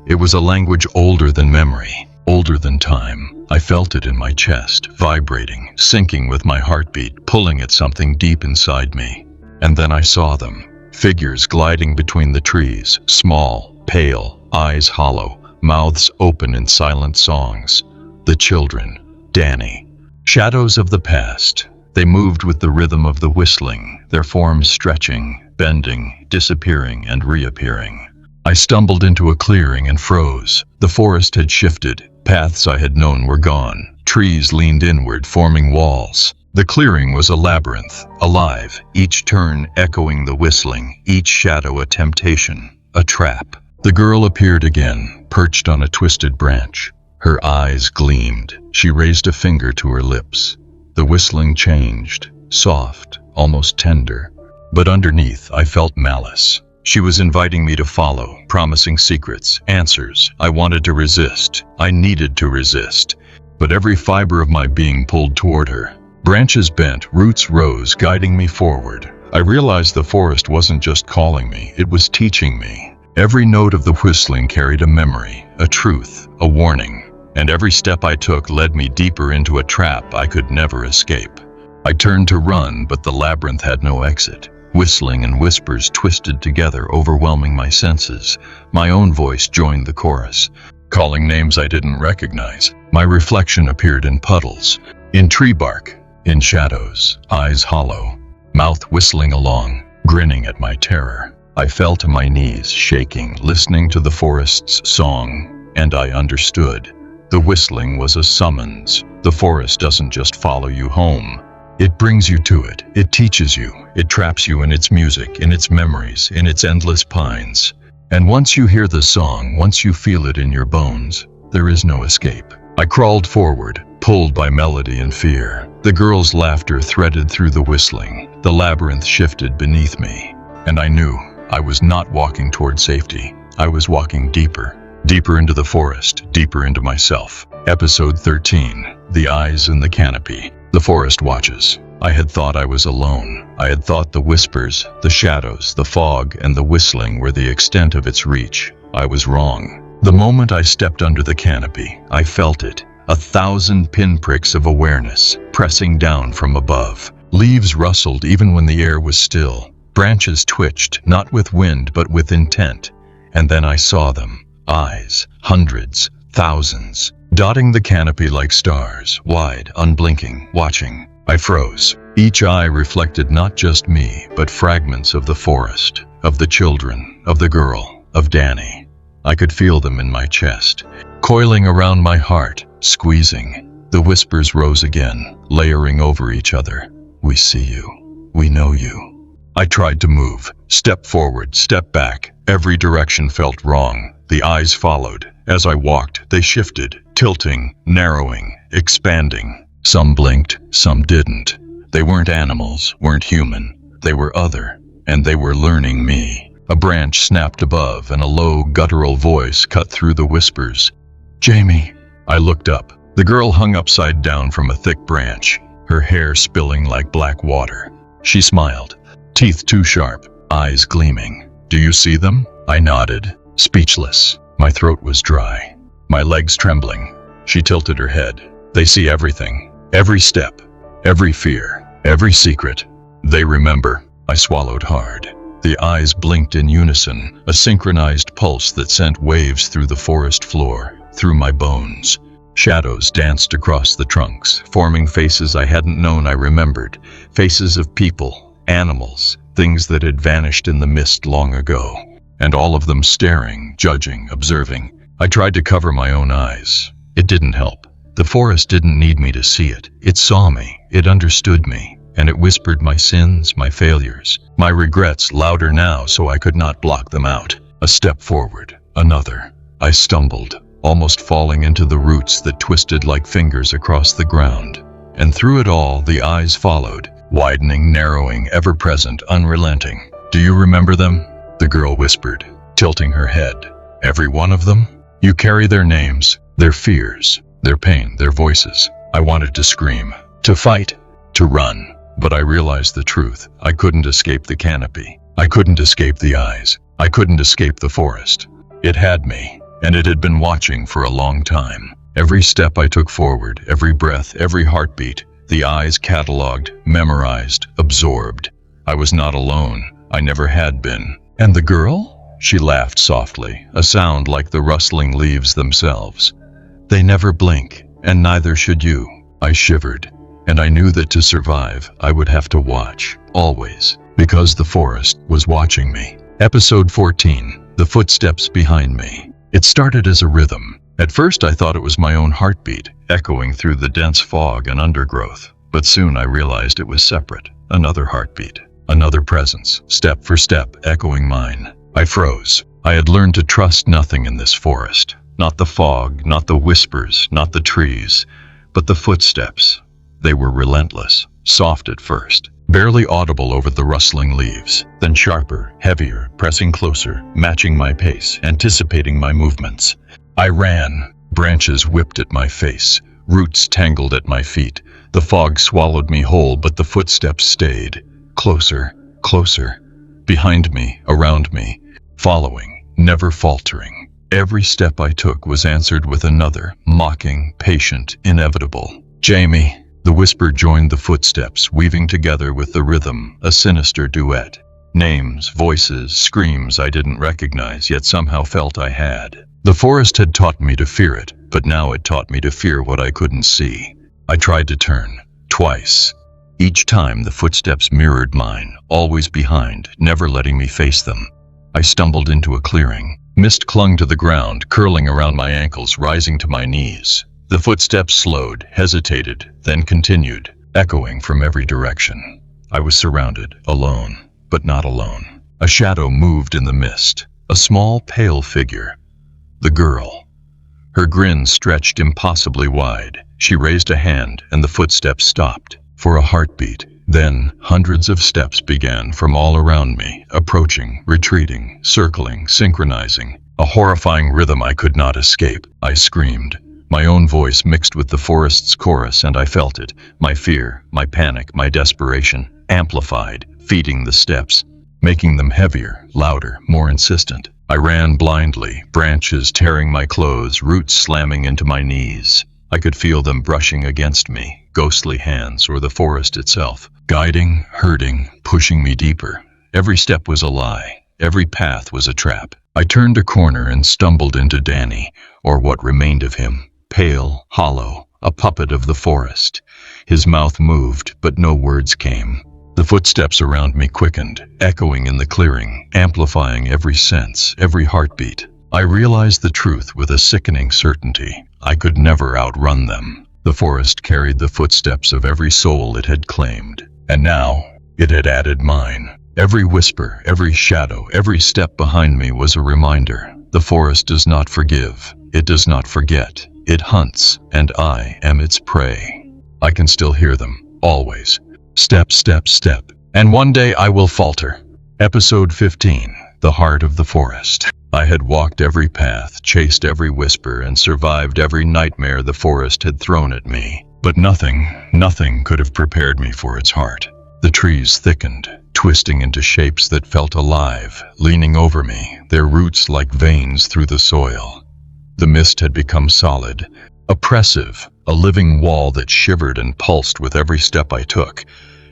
It was a language older than memory, older than time. I felt it in my chest, vibrating, syncing with my heartbeat, pulling at something deep inside me. And then I saw them, figures gliding between the trees, small, pale, eyes hollow, mouths open in silent songs. The children, Danny. Shadows of the past. They moved with the rhythm of the whistling, their forms stretching, bending, disappearing and reappearing. I stumbled into a clearing and froze. The forest had shifted. Paths I had known were gone. Trees leaned inward, forming walls. The clearing was a labyrinth, alive, each turn echoing the whistling, each shadow a temptation, a trap. The girl appeared again, perched on a twisted branch. Her eyes gleamed. She raised a finger to her lips. The whistling changed, soft, almost tender. But underneath, I felt malice. She was inviting me to follow, promising secrets, answers. I wanted to resist. I needed to resist. But every fiber of my being pulled toward her. Branches bent, roots rose, guiding me forward. I realized the forest wasn't just calling me, it was teaching me. Every note of the whistling carried a memory, a truth, a warning. And every step I took led me deeper into a trap I could never escape. I turned to run, but the labyrinth had no exit. Whistling and whispers twisted together, overwhelming my senses. My own voice joined the chorus, calling names I didn't recognize. My reflection appeared in puddles, in tree bark, in shadows, eyes hollow, mouth whistling along, grinning at my terror. I fell to my knees, shaking, listening to the forest's song, and I understood. The whistling was a summons. The forest doesn't just follow you home. It brings you to it. It teaches you. It traps you in its music, in its memories, in its endless pines. And once you hear the song, once you feel it in your bones, there is no escape. I crawled forward, pulled by melody and fear. The girl's laughter threaded through the whistling. The labyrinth shifted beneath me. And I knew I was not walking toward safety. I was walking deeper. Deeper into the forest, deeper into myself. Episode 13. The Eyes in the Canopy. The forest watches. I had thought I was alone. I had thought the whispers, the shadows, the fog, and the whistling were the extent of its reach. I was wrong. The moment I stepped under the canopy, I felt it. 1,000 pinpricks of awareness, pressing down from above. Leaves rustled even when the air was still. Branches twitched, not with wind, but with intent. And then I saw them. Eyes, hundreds, thousands, dotting the canopy like stars, wide, unblinking, watching. I froze. Each eye reflected not just me, but fragments of the forest, of the children, of the girl, of Danny. I could feel them in my chest, coiling around my heart, squeezing. The whispers rose again, layering over each other. We see you. We know you. I tried to move, step forward, step back. Every direction felt wrong. The eyes followed. As I walked, they shifted, tilting, narrowing, expanding. Some blinked, some didn't. They weren't animals, weren't human. They were other, and they were learning me. A branch snapped above, and a low, guttural voice cut through the whispers. Jamie. I looked up. The girl hung upside down from a thick branch, her hair spilling like black water. She smiled, teeth too sharp, eyes gleaming. Do you see them? I nodded, speechless. My throat was dry, my legs trembling. She tilted her head. They see everything, every step, every fear, every secret. They remember. I swallowed hard. The eyes blinked in unison, a synchronized pulse that sent waves through the forest floor, through my bones. Shadows danced across the trunks, forming faces I hadn't known I remembered. Faces of people, animals, things that had vanished in the mist long ago. And all of them staring, judging, observing. I tried to cover my own eyes. It didn't help. The forest didn't need me to see it. It saw me. It understood me. And it whispered my sins, my failures, my regrets louder now so I could not block them out. A step forward, another. I stumbled, almost falling into the roots that twisted like fingers across the ground. And through it all, the eyes followed, widening, narrowing, ever-present, unrelenting. "Do you remember them?" the girl whispered, tilting her head. "Every one of them? You carry their names, their fears, their pain, their voices." I wanted to scream, to fight, to run. But I realized the truth. I couldn't escape the canopy. I couldn't escape the eyes. I couldn't escape the forest. It had me, and it had been watching for a long time. Every step I took forward, every breath, every heartbeat, the eyes cataloged, memorized, absorbed. I was not alone. I never had been. "And the girl?" She laughed softly, a sound like the rustling leaves themselves. "They never blink, and neither should you." I shivered, and I knew that to survive, I would have to watch, always, because the forest was watching me. Episode 14, The Footsteps Behind Me. It started as a rhythm. At first I thought it was my own heartbeat, echoing through the dense fog and undergrowth. But soon I realized it was separate, another heartbeat, another presence, step for step, echoing mine. I froze. I had learned to trust nothing in this forest. Not the fog, not the whispers, not the trees, but the footsteps. They were relentless, soft at first, barely audible over the rustling leaves, then sharper, heavier, pressing closer, matching my pace, anticipating my movements. I ran. Branches whipped at my face, roots tangled at my feet. The fog swallowed me whole, but the footsteps stayed. Closer, closer, behind me, around me, following, never faltering. Every step I took was answered with another, mocking, patient, inevitable. "Jamie." The whisper joined the footsteps, weaving together with the rhythm, a sinister duet. Names, voices, screams I didn't recognize, yet somehow felt I had. The forest had taught me to fear it, but now it taught me to fear what I couldn't see. I tried to turn, twice. Each time the footsteps mirrored mine, always behind, never letting me face them. I stumbled into a clearing. Mist clung to the ground, curling around my ankles, rising to my knees. The footsteps slowed, hesitated, then continued, echoing from every direction. I was surrounded, alone, but not alone. A shadow moved in the mist, a small, pale figure. The girl. Her grin stretched impossibly wide. She raised a hand, and the footsteps stopped. For a heartbeat. Then, hundreds of steps began from all around me, approaching, retreating, circling, synchronizing. A horrifying rhythm I could not escape. I screamed. My own voice mixed with the forest's chorus, and I felt it. My fear, my panic, my desperation, amplified, feeding the steps, making them heavier, louder, more insistent. I ran blindly, branches tearing my clothes, roots slamming into my knees. I could feel them brushing against me, ghostly hands or the forest itself, guiding, hurting, pushing me deeper. Every step was a lie. Every path was a trap. I turned a corner and stumbled into Danny, or what remained of him, pale, hollow, a puppet of the forest. His mouth moved, but no words came. The footsteps around me quickened, echoing in the clearing, amplifying every sense, every heartbeat. I realized the truth with a sickening certainty. I could never outrun them. The forest carried the footsteps of every soul it had claimed, and now it had added mine. Every whisper, every shadow, every step behind me was a reminder. The forest does not forgive. It does not forget. It hunts, and I am its prey. I can still hear them, always. Step, step, step. And one day I will falter. Episode 15, The Heart of the Forest. I had walked every path, chased every whisper, and survived every nightmare the forest had thrown at me. But nothing could have prepared me for its heart. The trees thickened, twisting into shapes that felt alive, leaning over me, their roots like veins through the soil. The mist had become solid, oppressive, a living wall that shivered and pulsed with every step I took.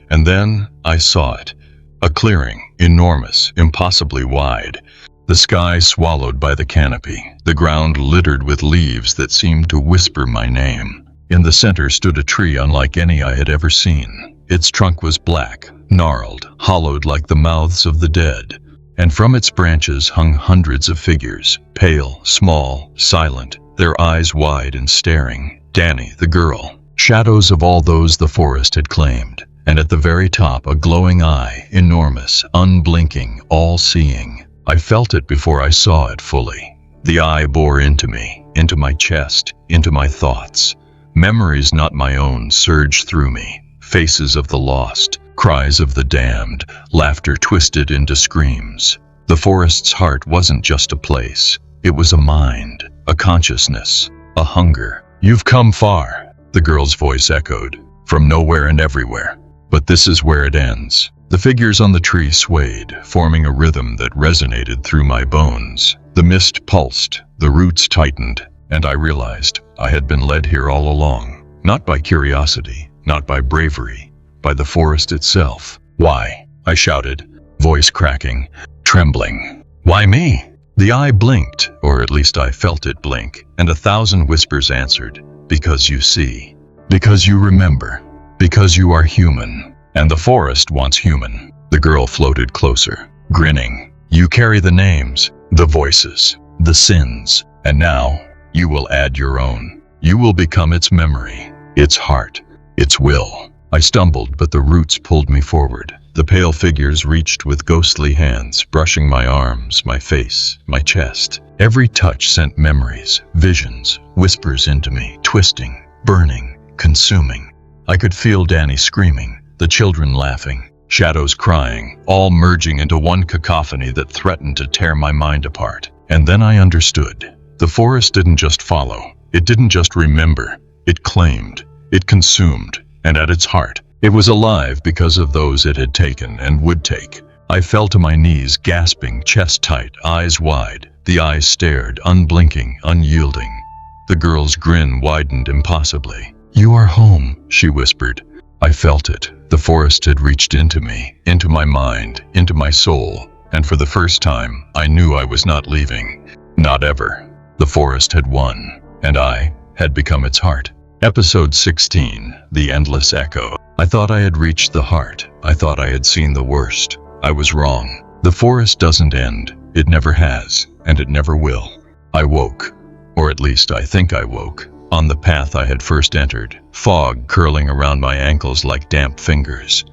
And then I saw it. A clearing, enormous, impossibly wide. The sky swallowed by the canopy, the ground littered with leaves that seemed to whisper my name. In the center stood a tree unlike any I had ever seen. Its trunk was black, gnarled, hollowed like the mouths of the dead. And from its branches hung hundreds of figures, pale, small, silent, their eyes wide and staring. Danny, the girl. Shadows of all those the forest had claimed. And at the very top, a glowing eye, enormous, unblinking, all-seeing. I felt it before I saw it fully. The eye bore into me, into my chest, into my thoughts. Memories not my own surged through me. Faces of the lost, cries of the damned, laughter twisted into screams. The forest's heart wasn't just a place. It was a mind, a consciousness, a hunger. "You've come far," the girl's voice echoed, "from nowhere and everywhere. But this is where it ends." The figures on the tree swayed, forming a rhythm that resonated through my bones. The mist pulsed, the roots tightened, and I realized I had been led here all along. Not by curiosity, not by bravery, by the forest itself. "Why?" I shouted, voice cracking, trembling. "Why me?" The eye blinked, or at least I felt it blink, and 1,000 whispers answered, "Because you see. Because you remember. Because you are human. And the forest wants human." The girl floated closer, grinning. "You carry the names, the voices, the sins, and now you will add your own. You will become its memory, its heart, its will." I stumbled, but the roots pulled me forward. The pale figures reached with ghostly hands, brushing my arms, my face, my chest. Every touch sent memories, visions, whispers into me, twisting, burning, consuming. I could feel Danny screaming, the children laughing, shadows crying, all merging into one cacophony that threatened to tear my mind apart. And then I understood. The forest didn't just follow. It didn't just remember. It claimed. It consumed. And at its heart, it was alive because of those it had taken and would take. I fell to my knees, gasping, chest tight, eyes wide. The eyes stared, unblinking, unyielding. The girl's grin widened impossibly. "You are home," she whispered. I felt it. The forest had reached into me, into my mind, into my soul. And for the first time, I knew I was not leaving. Not ever. The forest had won, and I had become its heart. Episode 16, The Endless Echo. I thought I had reached the heart. I thought I had seen the worst. I was wrong. The forest doesn't end. It never has, and it never will. I woke, or at least I think I woke, on the path I had first entered, fog curling around my ankles like damp fingers.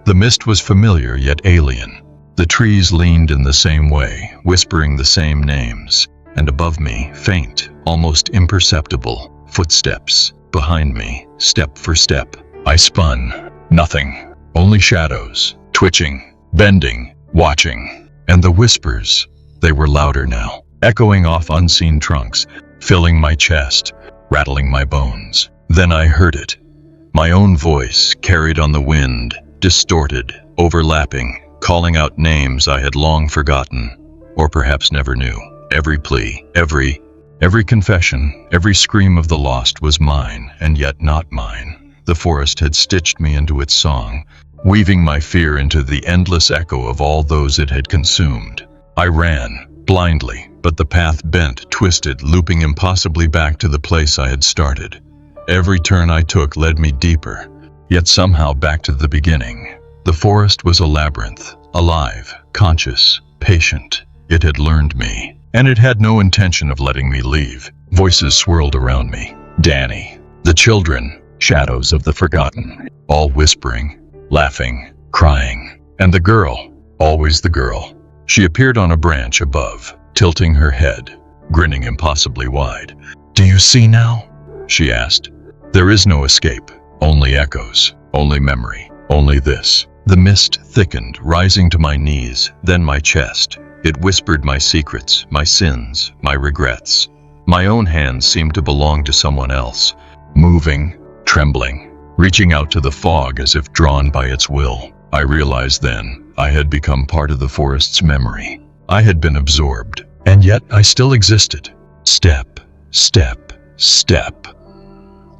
The mist was familiar yet alien. The trees leaned in the same way, whispering the same names. And above me, faint, almost imperceptible, footsteps. Behind me, step for step. I spun. Nothing. Only shadows. Twitching, bending, watching. And the whispers, they were louder now, echoing off unseen trunks, filling my chest, rattling my bones. Then I heard it. My own voice, carried on the wind, distorted, overlapping, calling out names I had long forgotten, or perhaps never knew. Every plea, every confession, every scream of the lost was mine, and yet not mine. The forest had stitched me into its song, weaving my fear into the endless echo of all those it had consumed. I ran, blindly, but the path bent, twisted, looping impossibly back to the place I had started. Every turn I took led me deeper, yet somehow back to the beginning. The forest was a labyrinth, alive, conscious, patient. It had learned me, and it had no intention of letting me leave. Voices swirled around me. Danny, the children, shadows of the forgotten, all whispering, laughing, crying. And the girl, always the girl. She appeared on a branch above, tilting her head, grinning impossibly wide. "Do you see now?" she asked. "There is no escape, only echoes, only memory, only this." The mist thickened, rising to my knees, then my chest. It whispered my secrets, my sins, my regrets. My own hands seemed to belong to someone else, moving, trembling, reaching out to the fog as if drawn by its will. I realized then I had become part of the forest's memory. I had been absorbed, and yet I still existed. Step, step, step.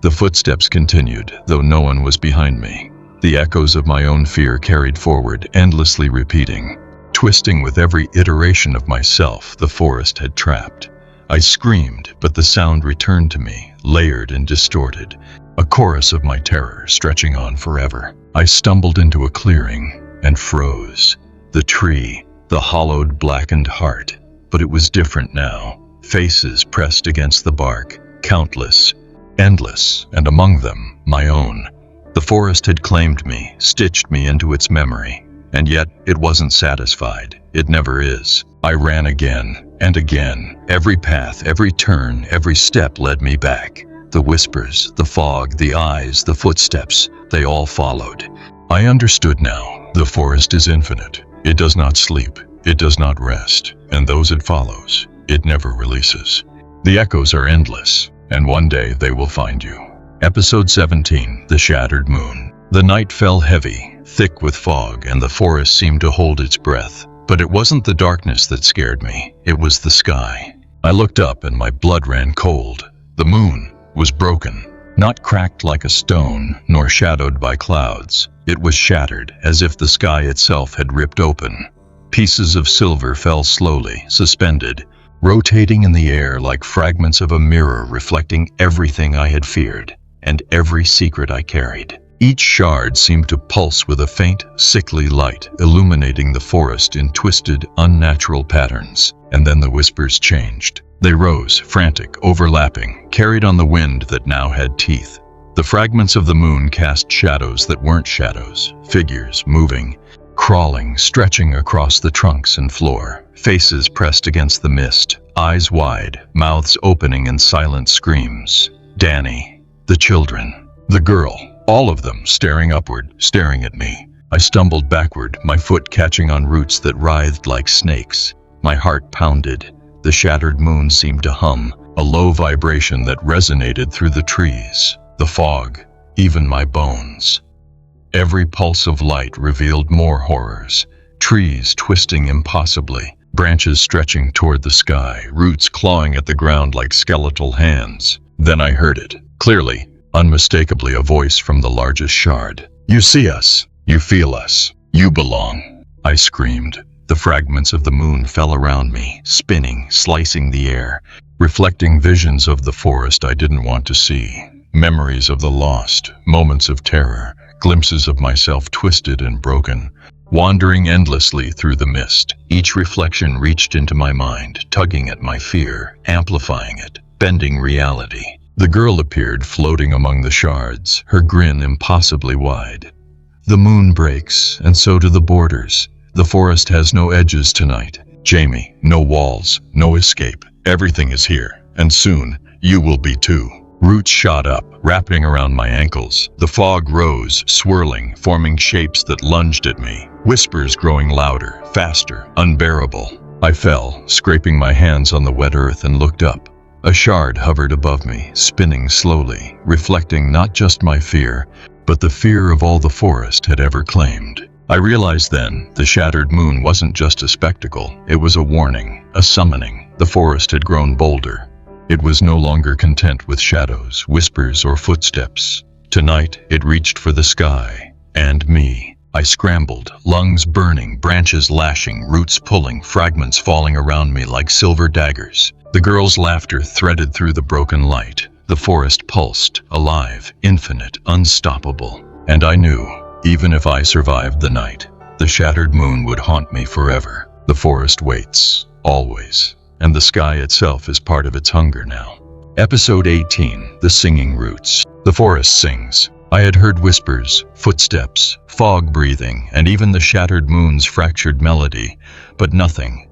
The footsteps continued, though no one was behind me. The echoes of my own fear carried forward, endlessly repeating. Twisting with every iteration of myself the forest had trapped. I screamed, but the sound returned to me, layered and distorted, a chorus of my terror stretching on forever. I stumbled into a clearing and froze. The tree, the hollowed, blackened heart. But it was different now. Faces pressed against the bark, countless, endless, and among them, my own. The forest had claimed me, stitched me into its memory. And yet, it wasn't satisfied. It never is. I ran again and again. Every path, every turn, every step led me back. The whispers, the fog, the eyes, the footsteps, they all followed. I understood now. The forest is infinite. It does not sleep. It does not rest. And those it follows, it never releases. The echoes are endless, and one day they will find you. Episode 17, The Shattered Moon. The night fell heavy, thick with fog, and the forest seemed to hold its breath. But it wasn't the darkness that scared me. It was the sky. I looked up and my blood ran cold. The moon was broken, not cracked like a stone, nor shadowed by clouds. It was shattered, as if the sky itself had ripped open. Pieces of silver fell slowly, suspended, rotating in the air like fragments of a mirror reflecting everything I had feared, and every secret I carried. Each shard seemed to pulse with a faint, sickly light, illuminating the forest in twisted, unnatural patterns. And then the whispers changed. They rose, frantic, overlapping, carried on the wind that now had teeth. The fragments of the moon cast shadows that weren't shadows, figures moving, crawling, stretching across the trunks and floor, faces pressed against the mist, eyes wide, mouths opening in silent screams. Danny, the children, the girl, all of them staring upward, staring at me. I stumbled backward, my foot catching on roots that writhed like snakes. My heart pounded. The shattered moon seemed to hum, a low vibration that resonated through the trees, the fog, even my bones. Every pulse of light revealed more horrors. Trees twisting impossibly, branches stretching toward the sky, roots clawing at the ground like skeletal hands. Then I heard it, clearly, unmistakably, a voice from the largest shard. "You see us. You feel us. You belong," I screamed. The fragments of the moon fell around me, spinning, slicing the air, reflecting visions of the forest I didn't want to see. Memories of the lost, moments of terror, glimpses of myself twisted and broken, wandering endlessly through the mist. Each reflection reached into my mind, tugging at my fear, amplifying it, bending reality. The girl appeared floating among the shards, her grin impossibly wide. "The moon breaks, and so do the borders. The forest has no edges tonight. Jamie, no walls, no escape. Everything is here, and soon you will be too." Roots shot up, wrapping around my ankles. The fog rose, swirling, forming shapes that lunged at me. Whispers growing louder, faster, unbearable. I fell, scraping my hands on the wet earth, and looked up. A shard hovered above me, spinning slowly, reflecting not just my fear, but the fear of all the forest had ever claimed. I realized then, the shattered moon wasn't just a spectacle, it was a warning, a summoning. The forest had grown bolder. It was no longer content with shadows, whispers, or footsteps. Tonight, it reached for the sky, and me. I scrambled, lungs burning, branches lashing, roots pulling, fragments falling around me like silver daggers. The girl's laughter threaded through the broken light. The forest pulsed, alive, infinite, unstoppable. And I knew, even if I survived the night, the shattered moon would haunt me forever. The forest waits, always, and the sky itself is part of its hunger now. Episode 18, The Singing Roots. The forest sings. I had heard whispers, footsteps, fog breathing, and even the shattered moon's fractured melody, but nothing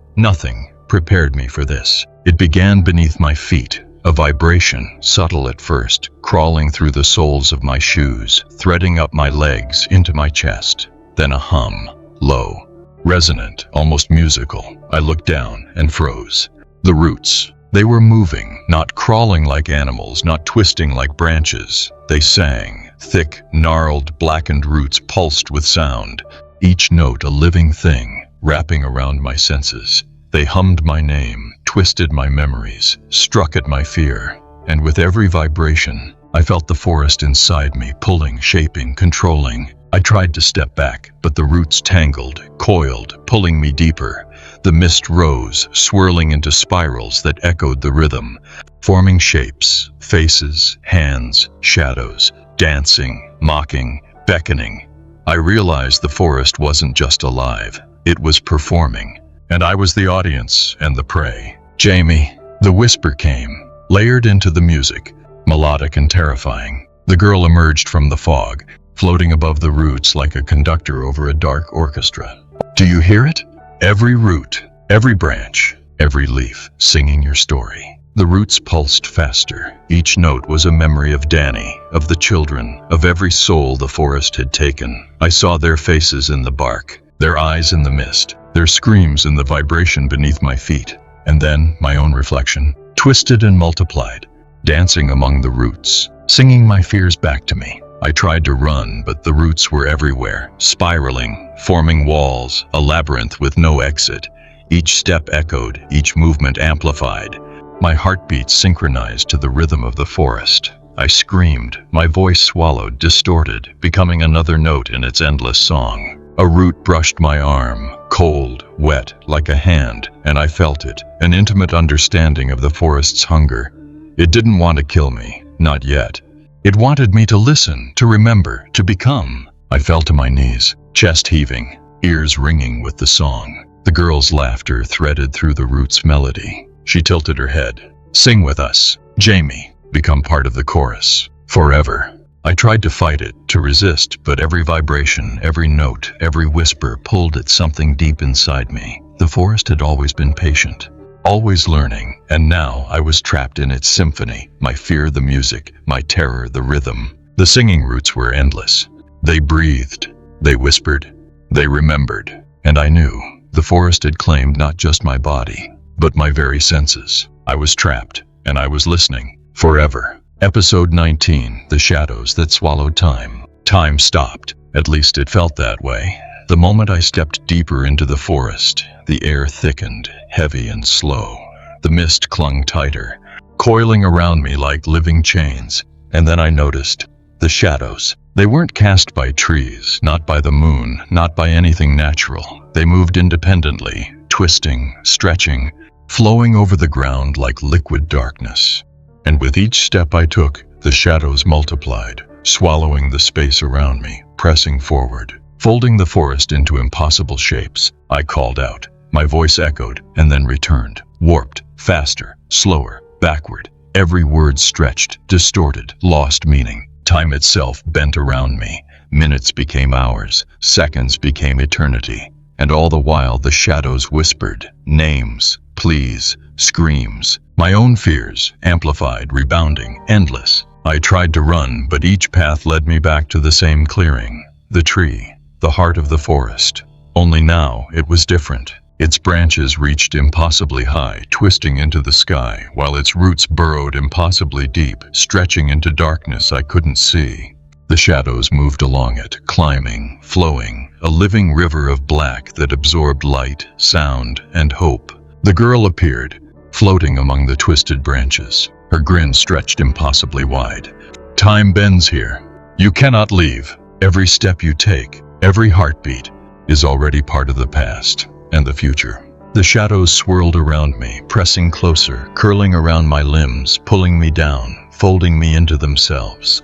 prepared me for this. It began beneath my feet, a vibration, subtle at first, crawling through the soles of my shoes, threading up my legs into my chest. Then a hum, low, resonant, almost musical. I looked down and froze. The roots. They were moving, not crawling like animals, not twisting like branches. They sang. Thick, gnarled, blackened roots pulsed with sound, each note a living thing, wrapping around my senses. They hummed my name, twisted my memories, struck at my fear, and with every vibration, I felt the forest inside me pulling, shaping, controlling. I tried to step back, but the roots tangled, coiled, pulling me deeper. The mist rose, swirling into spirals that echoed the rhythm, forming shapes, faces, hands, shadows, dancing, mocking, beckoning. I realized the forest wasn't just alive, it was performing. And I was the audience and the prey. "Jamie," the whisper came, layered into the music, melodic and terrifying. The girl emerged from the fog, floating above the roots like a conductor over a dark orchestra. "Do you hear it? Every root, Every branch, every leaf, singing your story. The roots pulsed faster. Each note was a memory of Danny, of the children, of every soul the forest had taken. I saw their faces in the bark, their eyes in the mist, their screams in the vibration beneath my feet. And then my own reflection, twisted and multiplied, dancing among the roots, singing my fears back to me. I tried to run, but the roots were everywhere, spiraling, forming walls, a labyrinth with no exit. Each step echoed, each movement amplified. My heartbeat synchronized to the rhythm of the forest. I screamed, my voice swallowed, distorted, becoming another note in its endless song. A root brushed my arm, cold, wet, like a hand, and I felt it, an intimate understanding of the forest's hunger. It didn't want to kill me, not yet. It wanted me to listen, to remember, to become. I fell to my knees, chest heaving, ears ringing with the song. The girl's laughter threaded through the root's melody. She tilted her head. Sing with us, Jamie. Become part of the chorus. Forever. I tried to fight it, to resist, but every vibration, every note, every whisper pulled at something deep inside me. The forest had always been patient, always learning, and now I was trapped in its symphony. My fear, the music, my terror, the rhythm. The singing roots were endless. They breathed, they whispered, they remembered, and I knew the forest had claimed not just my body, but my very senses. I was trapped, and I was listening. Forever. Episode 19, The Shadows That Swallowed Time. Time stopped. At least it felt that way. The moment I stepped deeper into the forest, the air thickened, heavy and slow. The mist clung tighter, coiling around me like living chains. And then I noticed the shadows. They weren't cast by trees, not by the moon, not by anything natural. They moved independently, twisting, stretching, flowing over the ground like liquid darkness. And with each step I took, the shadows multiplied, swallowing the space around me, pressing forward, folding the forest into impossible shapes. I called out. My voice echoed and then returned, warped, faster, slower, backward. Every word stretched, distorted, lost meaning. Time itself bent around me. Minutes became hours, seconds became eternity. And all the while the shadows whispered, names, pleas, screams, my own fears, amplified, rebounding, endless. I tried to run, but each path led me back to the same clearing, the tree, the heart of the forest. Only now it was different. Its branches reached impossibly high, twisting into the sky, while its roots burrowed impossibly deep, stretching into darkness I couldn't see. The shadows moved along it, climbing, flowing, a living river of black that absorbed light, sound, and hope. The girl appeared, floating among the twisted branches. Her grin stretched impossibly wide. Time bends here. You cannot leave. Every step you take, every heartbeat, is already part of the past and the future. The shadows swirled around me, pressing closer, curling around my limbs, pulling me down, folding me into themselves.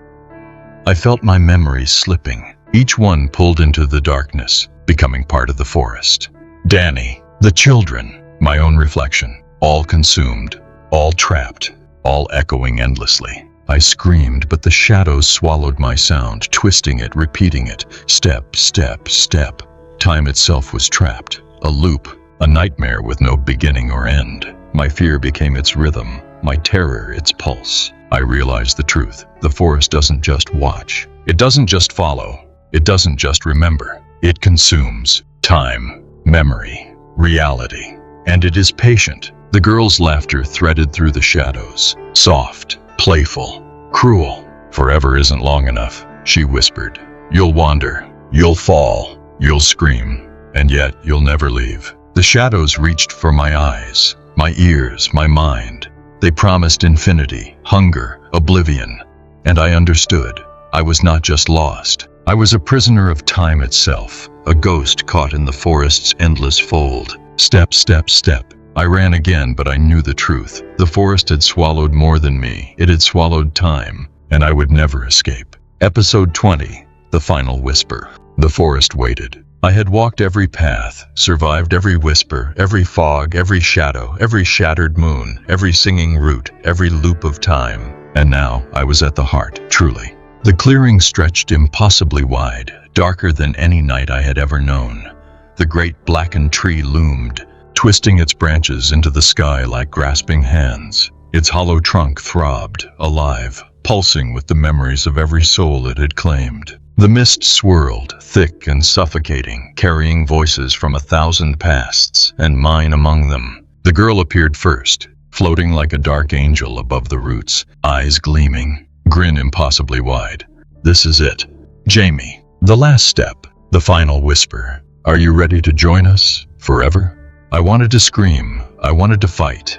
I felt my memories slipping, each one pulled into the darkness, becoming part of the forest. Danny, the children, my own reflection, all consumed, all trapped, all echoing endlessly. I screamed, but the shadows swallowed my sound, twisting it, repeating it, step, step, step. Time itself was trapped, a loop, a nightmare with no beginning or end. My fear became its rhythm, my terror its pulse. I realized the truth. The forest doesn't just watch. It doesn't just follow. It doesn't just remember. It consumes time, memory, reality. And it is patient. The girl's laughter threaded through the shadows, soft, playful, cruel. Forever isn't long enough, she whispered. You'll wander, you'll fall, you'll scream, and yet you'll never leave. The shadows reached for my eyes, my ears, my mind. They promised infinity, hunger, oblivion. And I understood. I was not just lost. I was a prisoner of time itself, a ghost caught in the forest's endless fold. Step, step, step. I ran again, but I knew the truth. The forest had swallowed more than me. It had swallowed time, and I would never escape. Episode 20, The Final Whisper. The forest waited. I had walked every path, survived every whisper, every fog, every shadow, every shattered moon, every singing root, every loop of time. And now I was at the heart, truly. The clearing stretched impossibly wide, darker than any night I had ever known. The great blackened tree loomed, twisting its branches into the sky like grasping hands. Its hollow trunk throbbed, alive, pulsing with the memories of every soul it had claimed. The mist swirled, thick and suffocating, carrying voices from 1,000 pasts, and mine among them. The girl appeared first, floating like a dark angel above the roots, eyes gleaming, grin impossibly wide. This is it. Jamie. The last step. The final whisper. Are you ready to join us? Forever? I wanted to scream. I wanted to fight.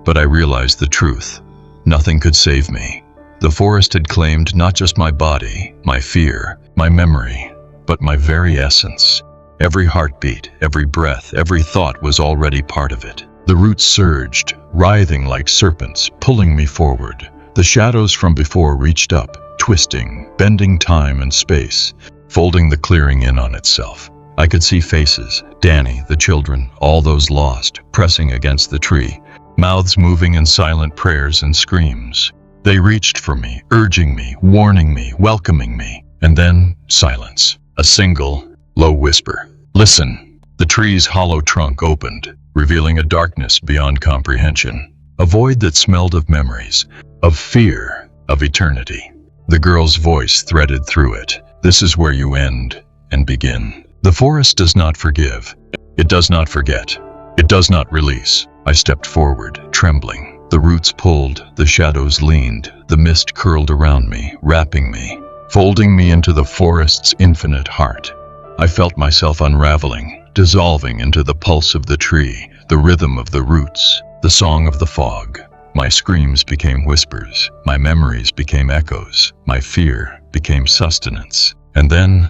But I realized the truth. Nothing could save me. The forest had claimed not just my body, my fear, my memory, but my very essence. Every heartbeat, every breath, every thought was already part of it. The roots surged, writhing like serpents, pulling me forward. The shadows from before reached up, twisting, bending time and space, folding the clearing in on itself. I could see faces, Danny, the children, all those lost, pressing against the tree, mouths moving in silent prayers and screams. They reached for me, urging me, warning me, welcoming me. And then, silence. A single, low whisper. Listen. The tree's hollow trunk opened, revealing a darkness beyond comprehension. A void that smelled of memories, of fear, of eternity. The girl's voice threaded through it. This is where you end and begin. The forest does not forgive. It does not forget. It does not release. I stepped forward, trembling. The roots pulled, the shadows leaned, the mist curled around me, wrapping me, folding me into the forest's infinite heart. I felt myself unraveling, dissolving into the pulse of the tree, the rhythm of the roots, the song of the fog. My screams became whispers, my memories became echoes, my fear became sustenance. And then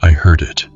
I heard it.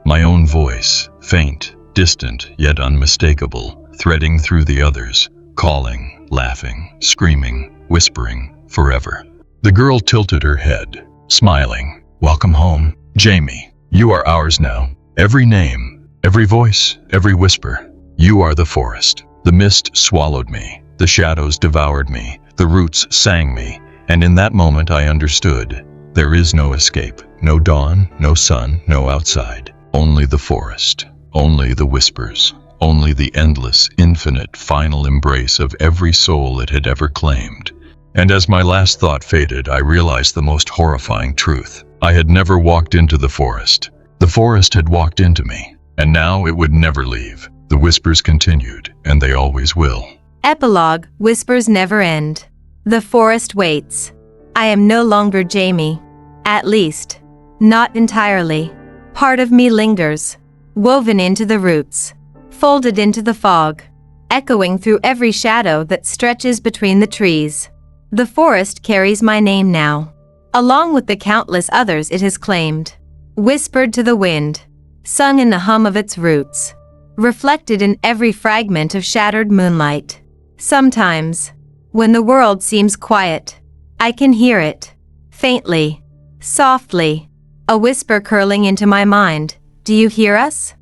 My own voice, faint, distant, yet unmistakable, threading through the others, calling, laughing, screaming, whispering, forever. The girl tilted her head, smiling. Welcome home, Jamie. You are ours now. Every name, every voice, every whisper. You are the forest. The mist swallowed me. The shadows devoured me. The roots sang me. And in that moment I understood. There is no escape. No dawn, no sun, no outside. Only the forest. Only the whispers. Only the endless, infinite, final embrace of every soul it had ever claimed. And as my last thought faded, I realized the most horrifying truth. I had never walked into the forest. The forest had walked into me, and now it would never leave. The whispers continued, and they always will. Epilogue. Whispers never end. The forest waits. I am no longer Jamie. At least, not entirely. Part of me lingers, woven into the roots, folded into the fog, echoing through every shadow that stretches between the trees. The forest carries my name now, along with the countless others it has claimed, whispered to the wind, sung in the hum of its roots, reflected in every fragment of shattered moonlight. Sometimes, when the world seems quiet, I can hear it, faintly, softly, a whisper curling into my mind. Do you hear us?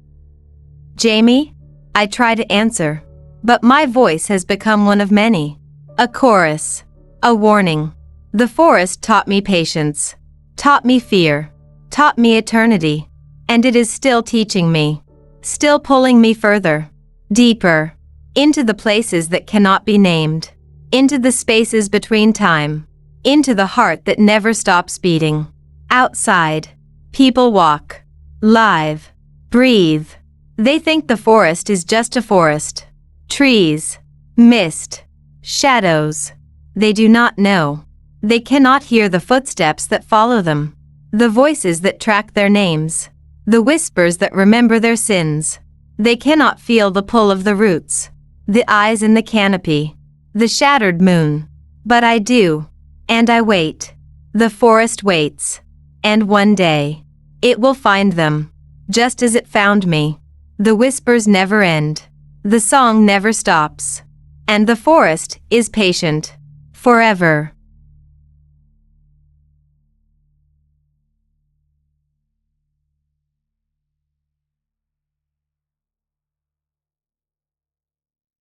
Jamie? I try to answer, but my voice has become one of many. A chorus, a warning. The forest taught me patience, taught me fear, taught me eternity, and it is still teaching me, still pulling me further, deeper, into the places that cannot be named, into the spaces between time, into the heart that never stops beating. Outside, people walk, live, breathe. They think the forest is just a forest. Trees, mist, shadows. They do not know. They cannot hear the footsteps that follow them, the voices that track their names, the whispers that remember their sins. They cannot feel the pull of the roots, the eyes in the canopy, the shattered moon. But I do, and I wait. The forest waits, and one day, it will find them, just as it found me. The whispers never end, the song never stops, and the forest is patient, forever.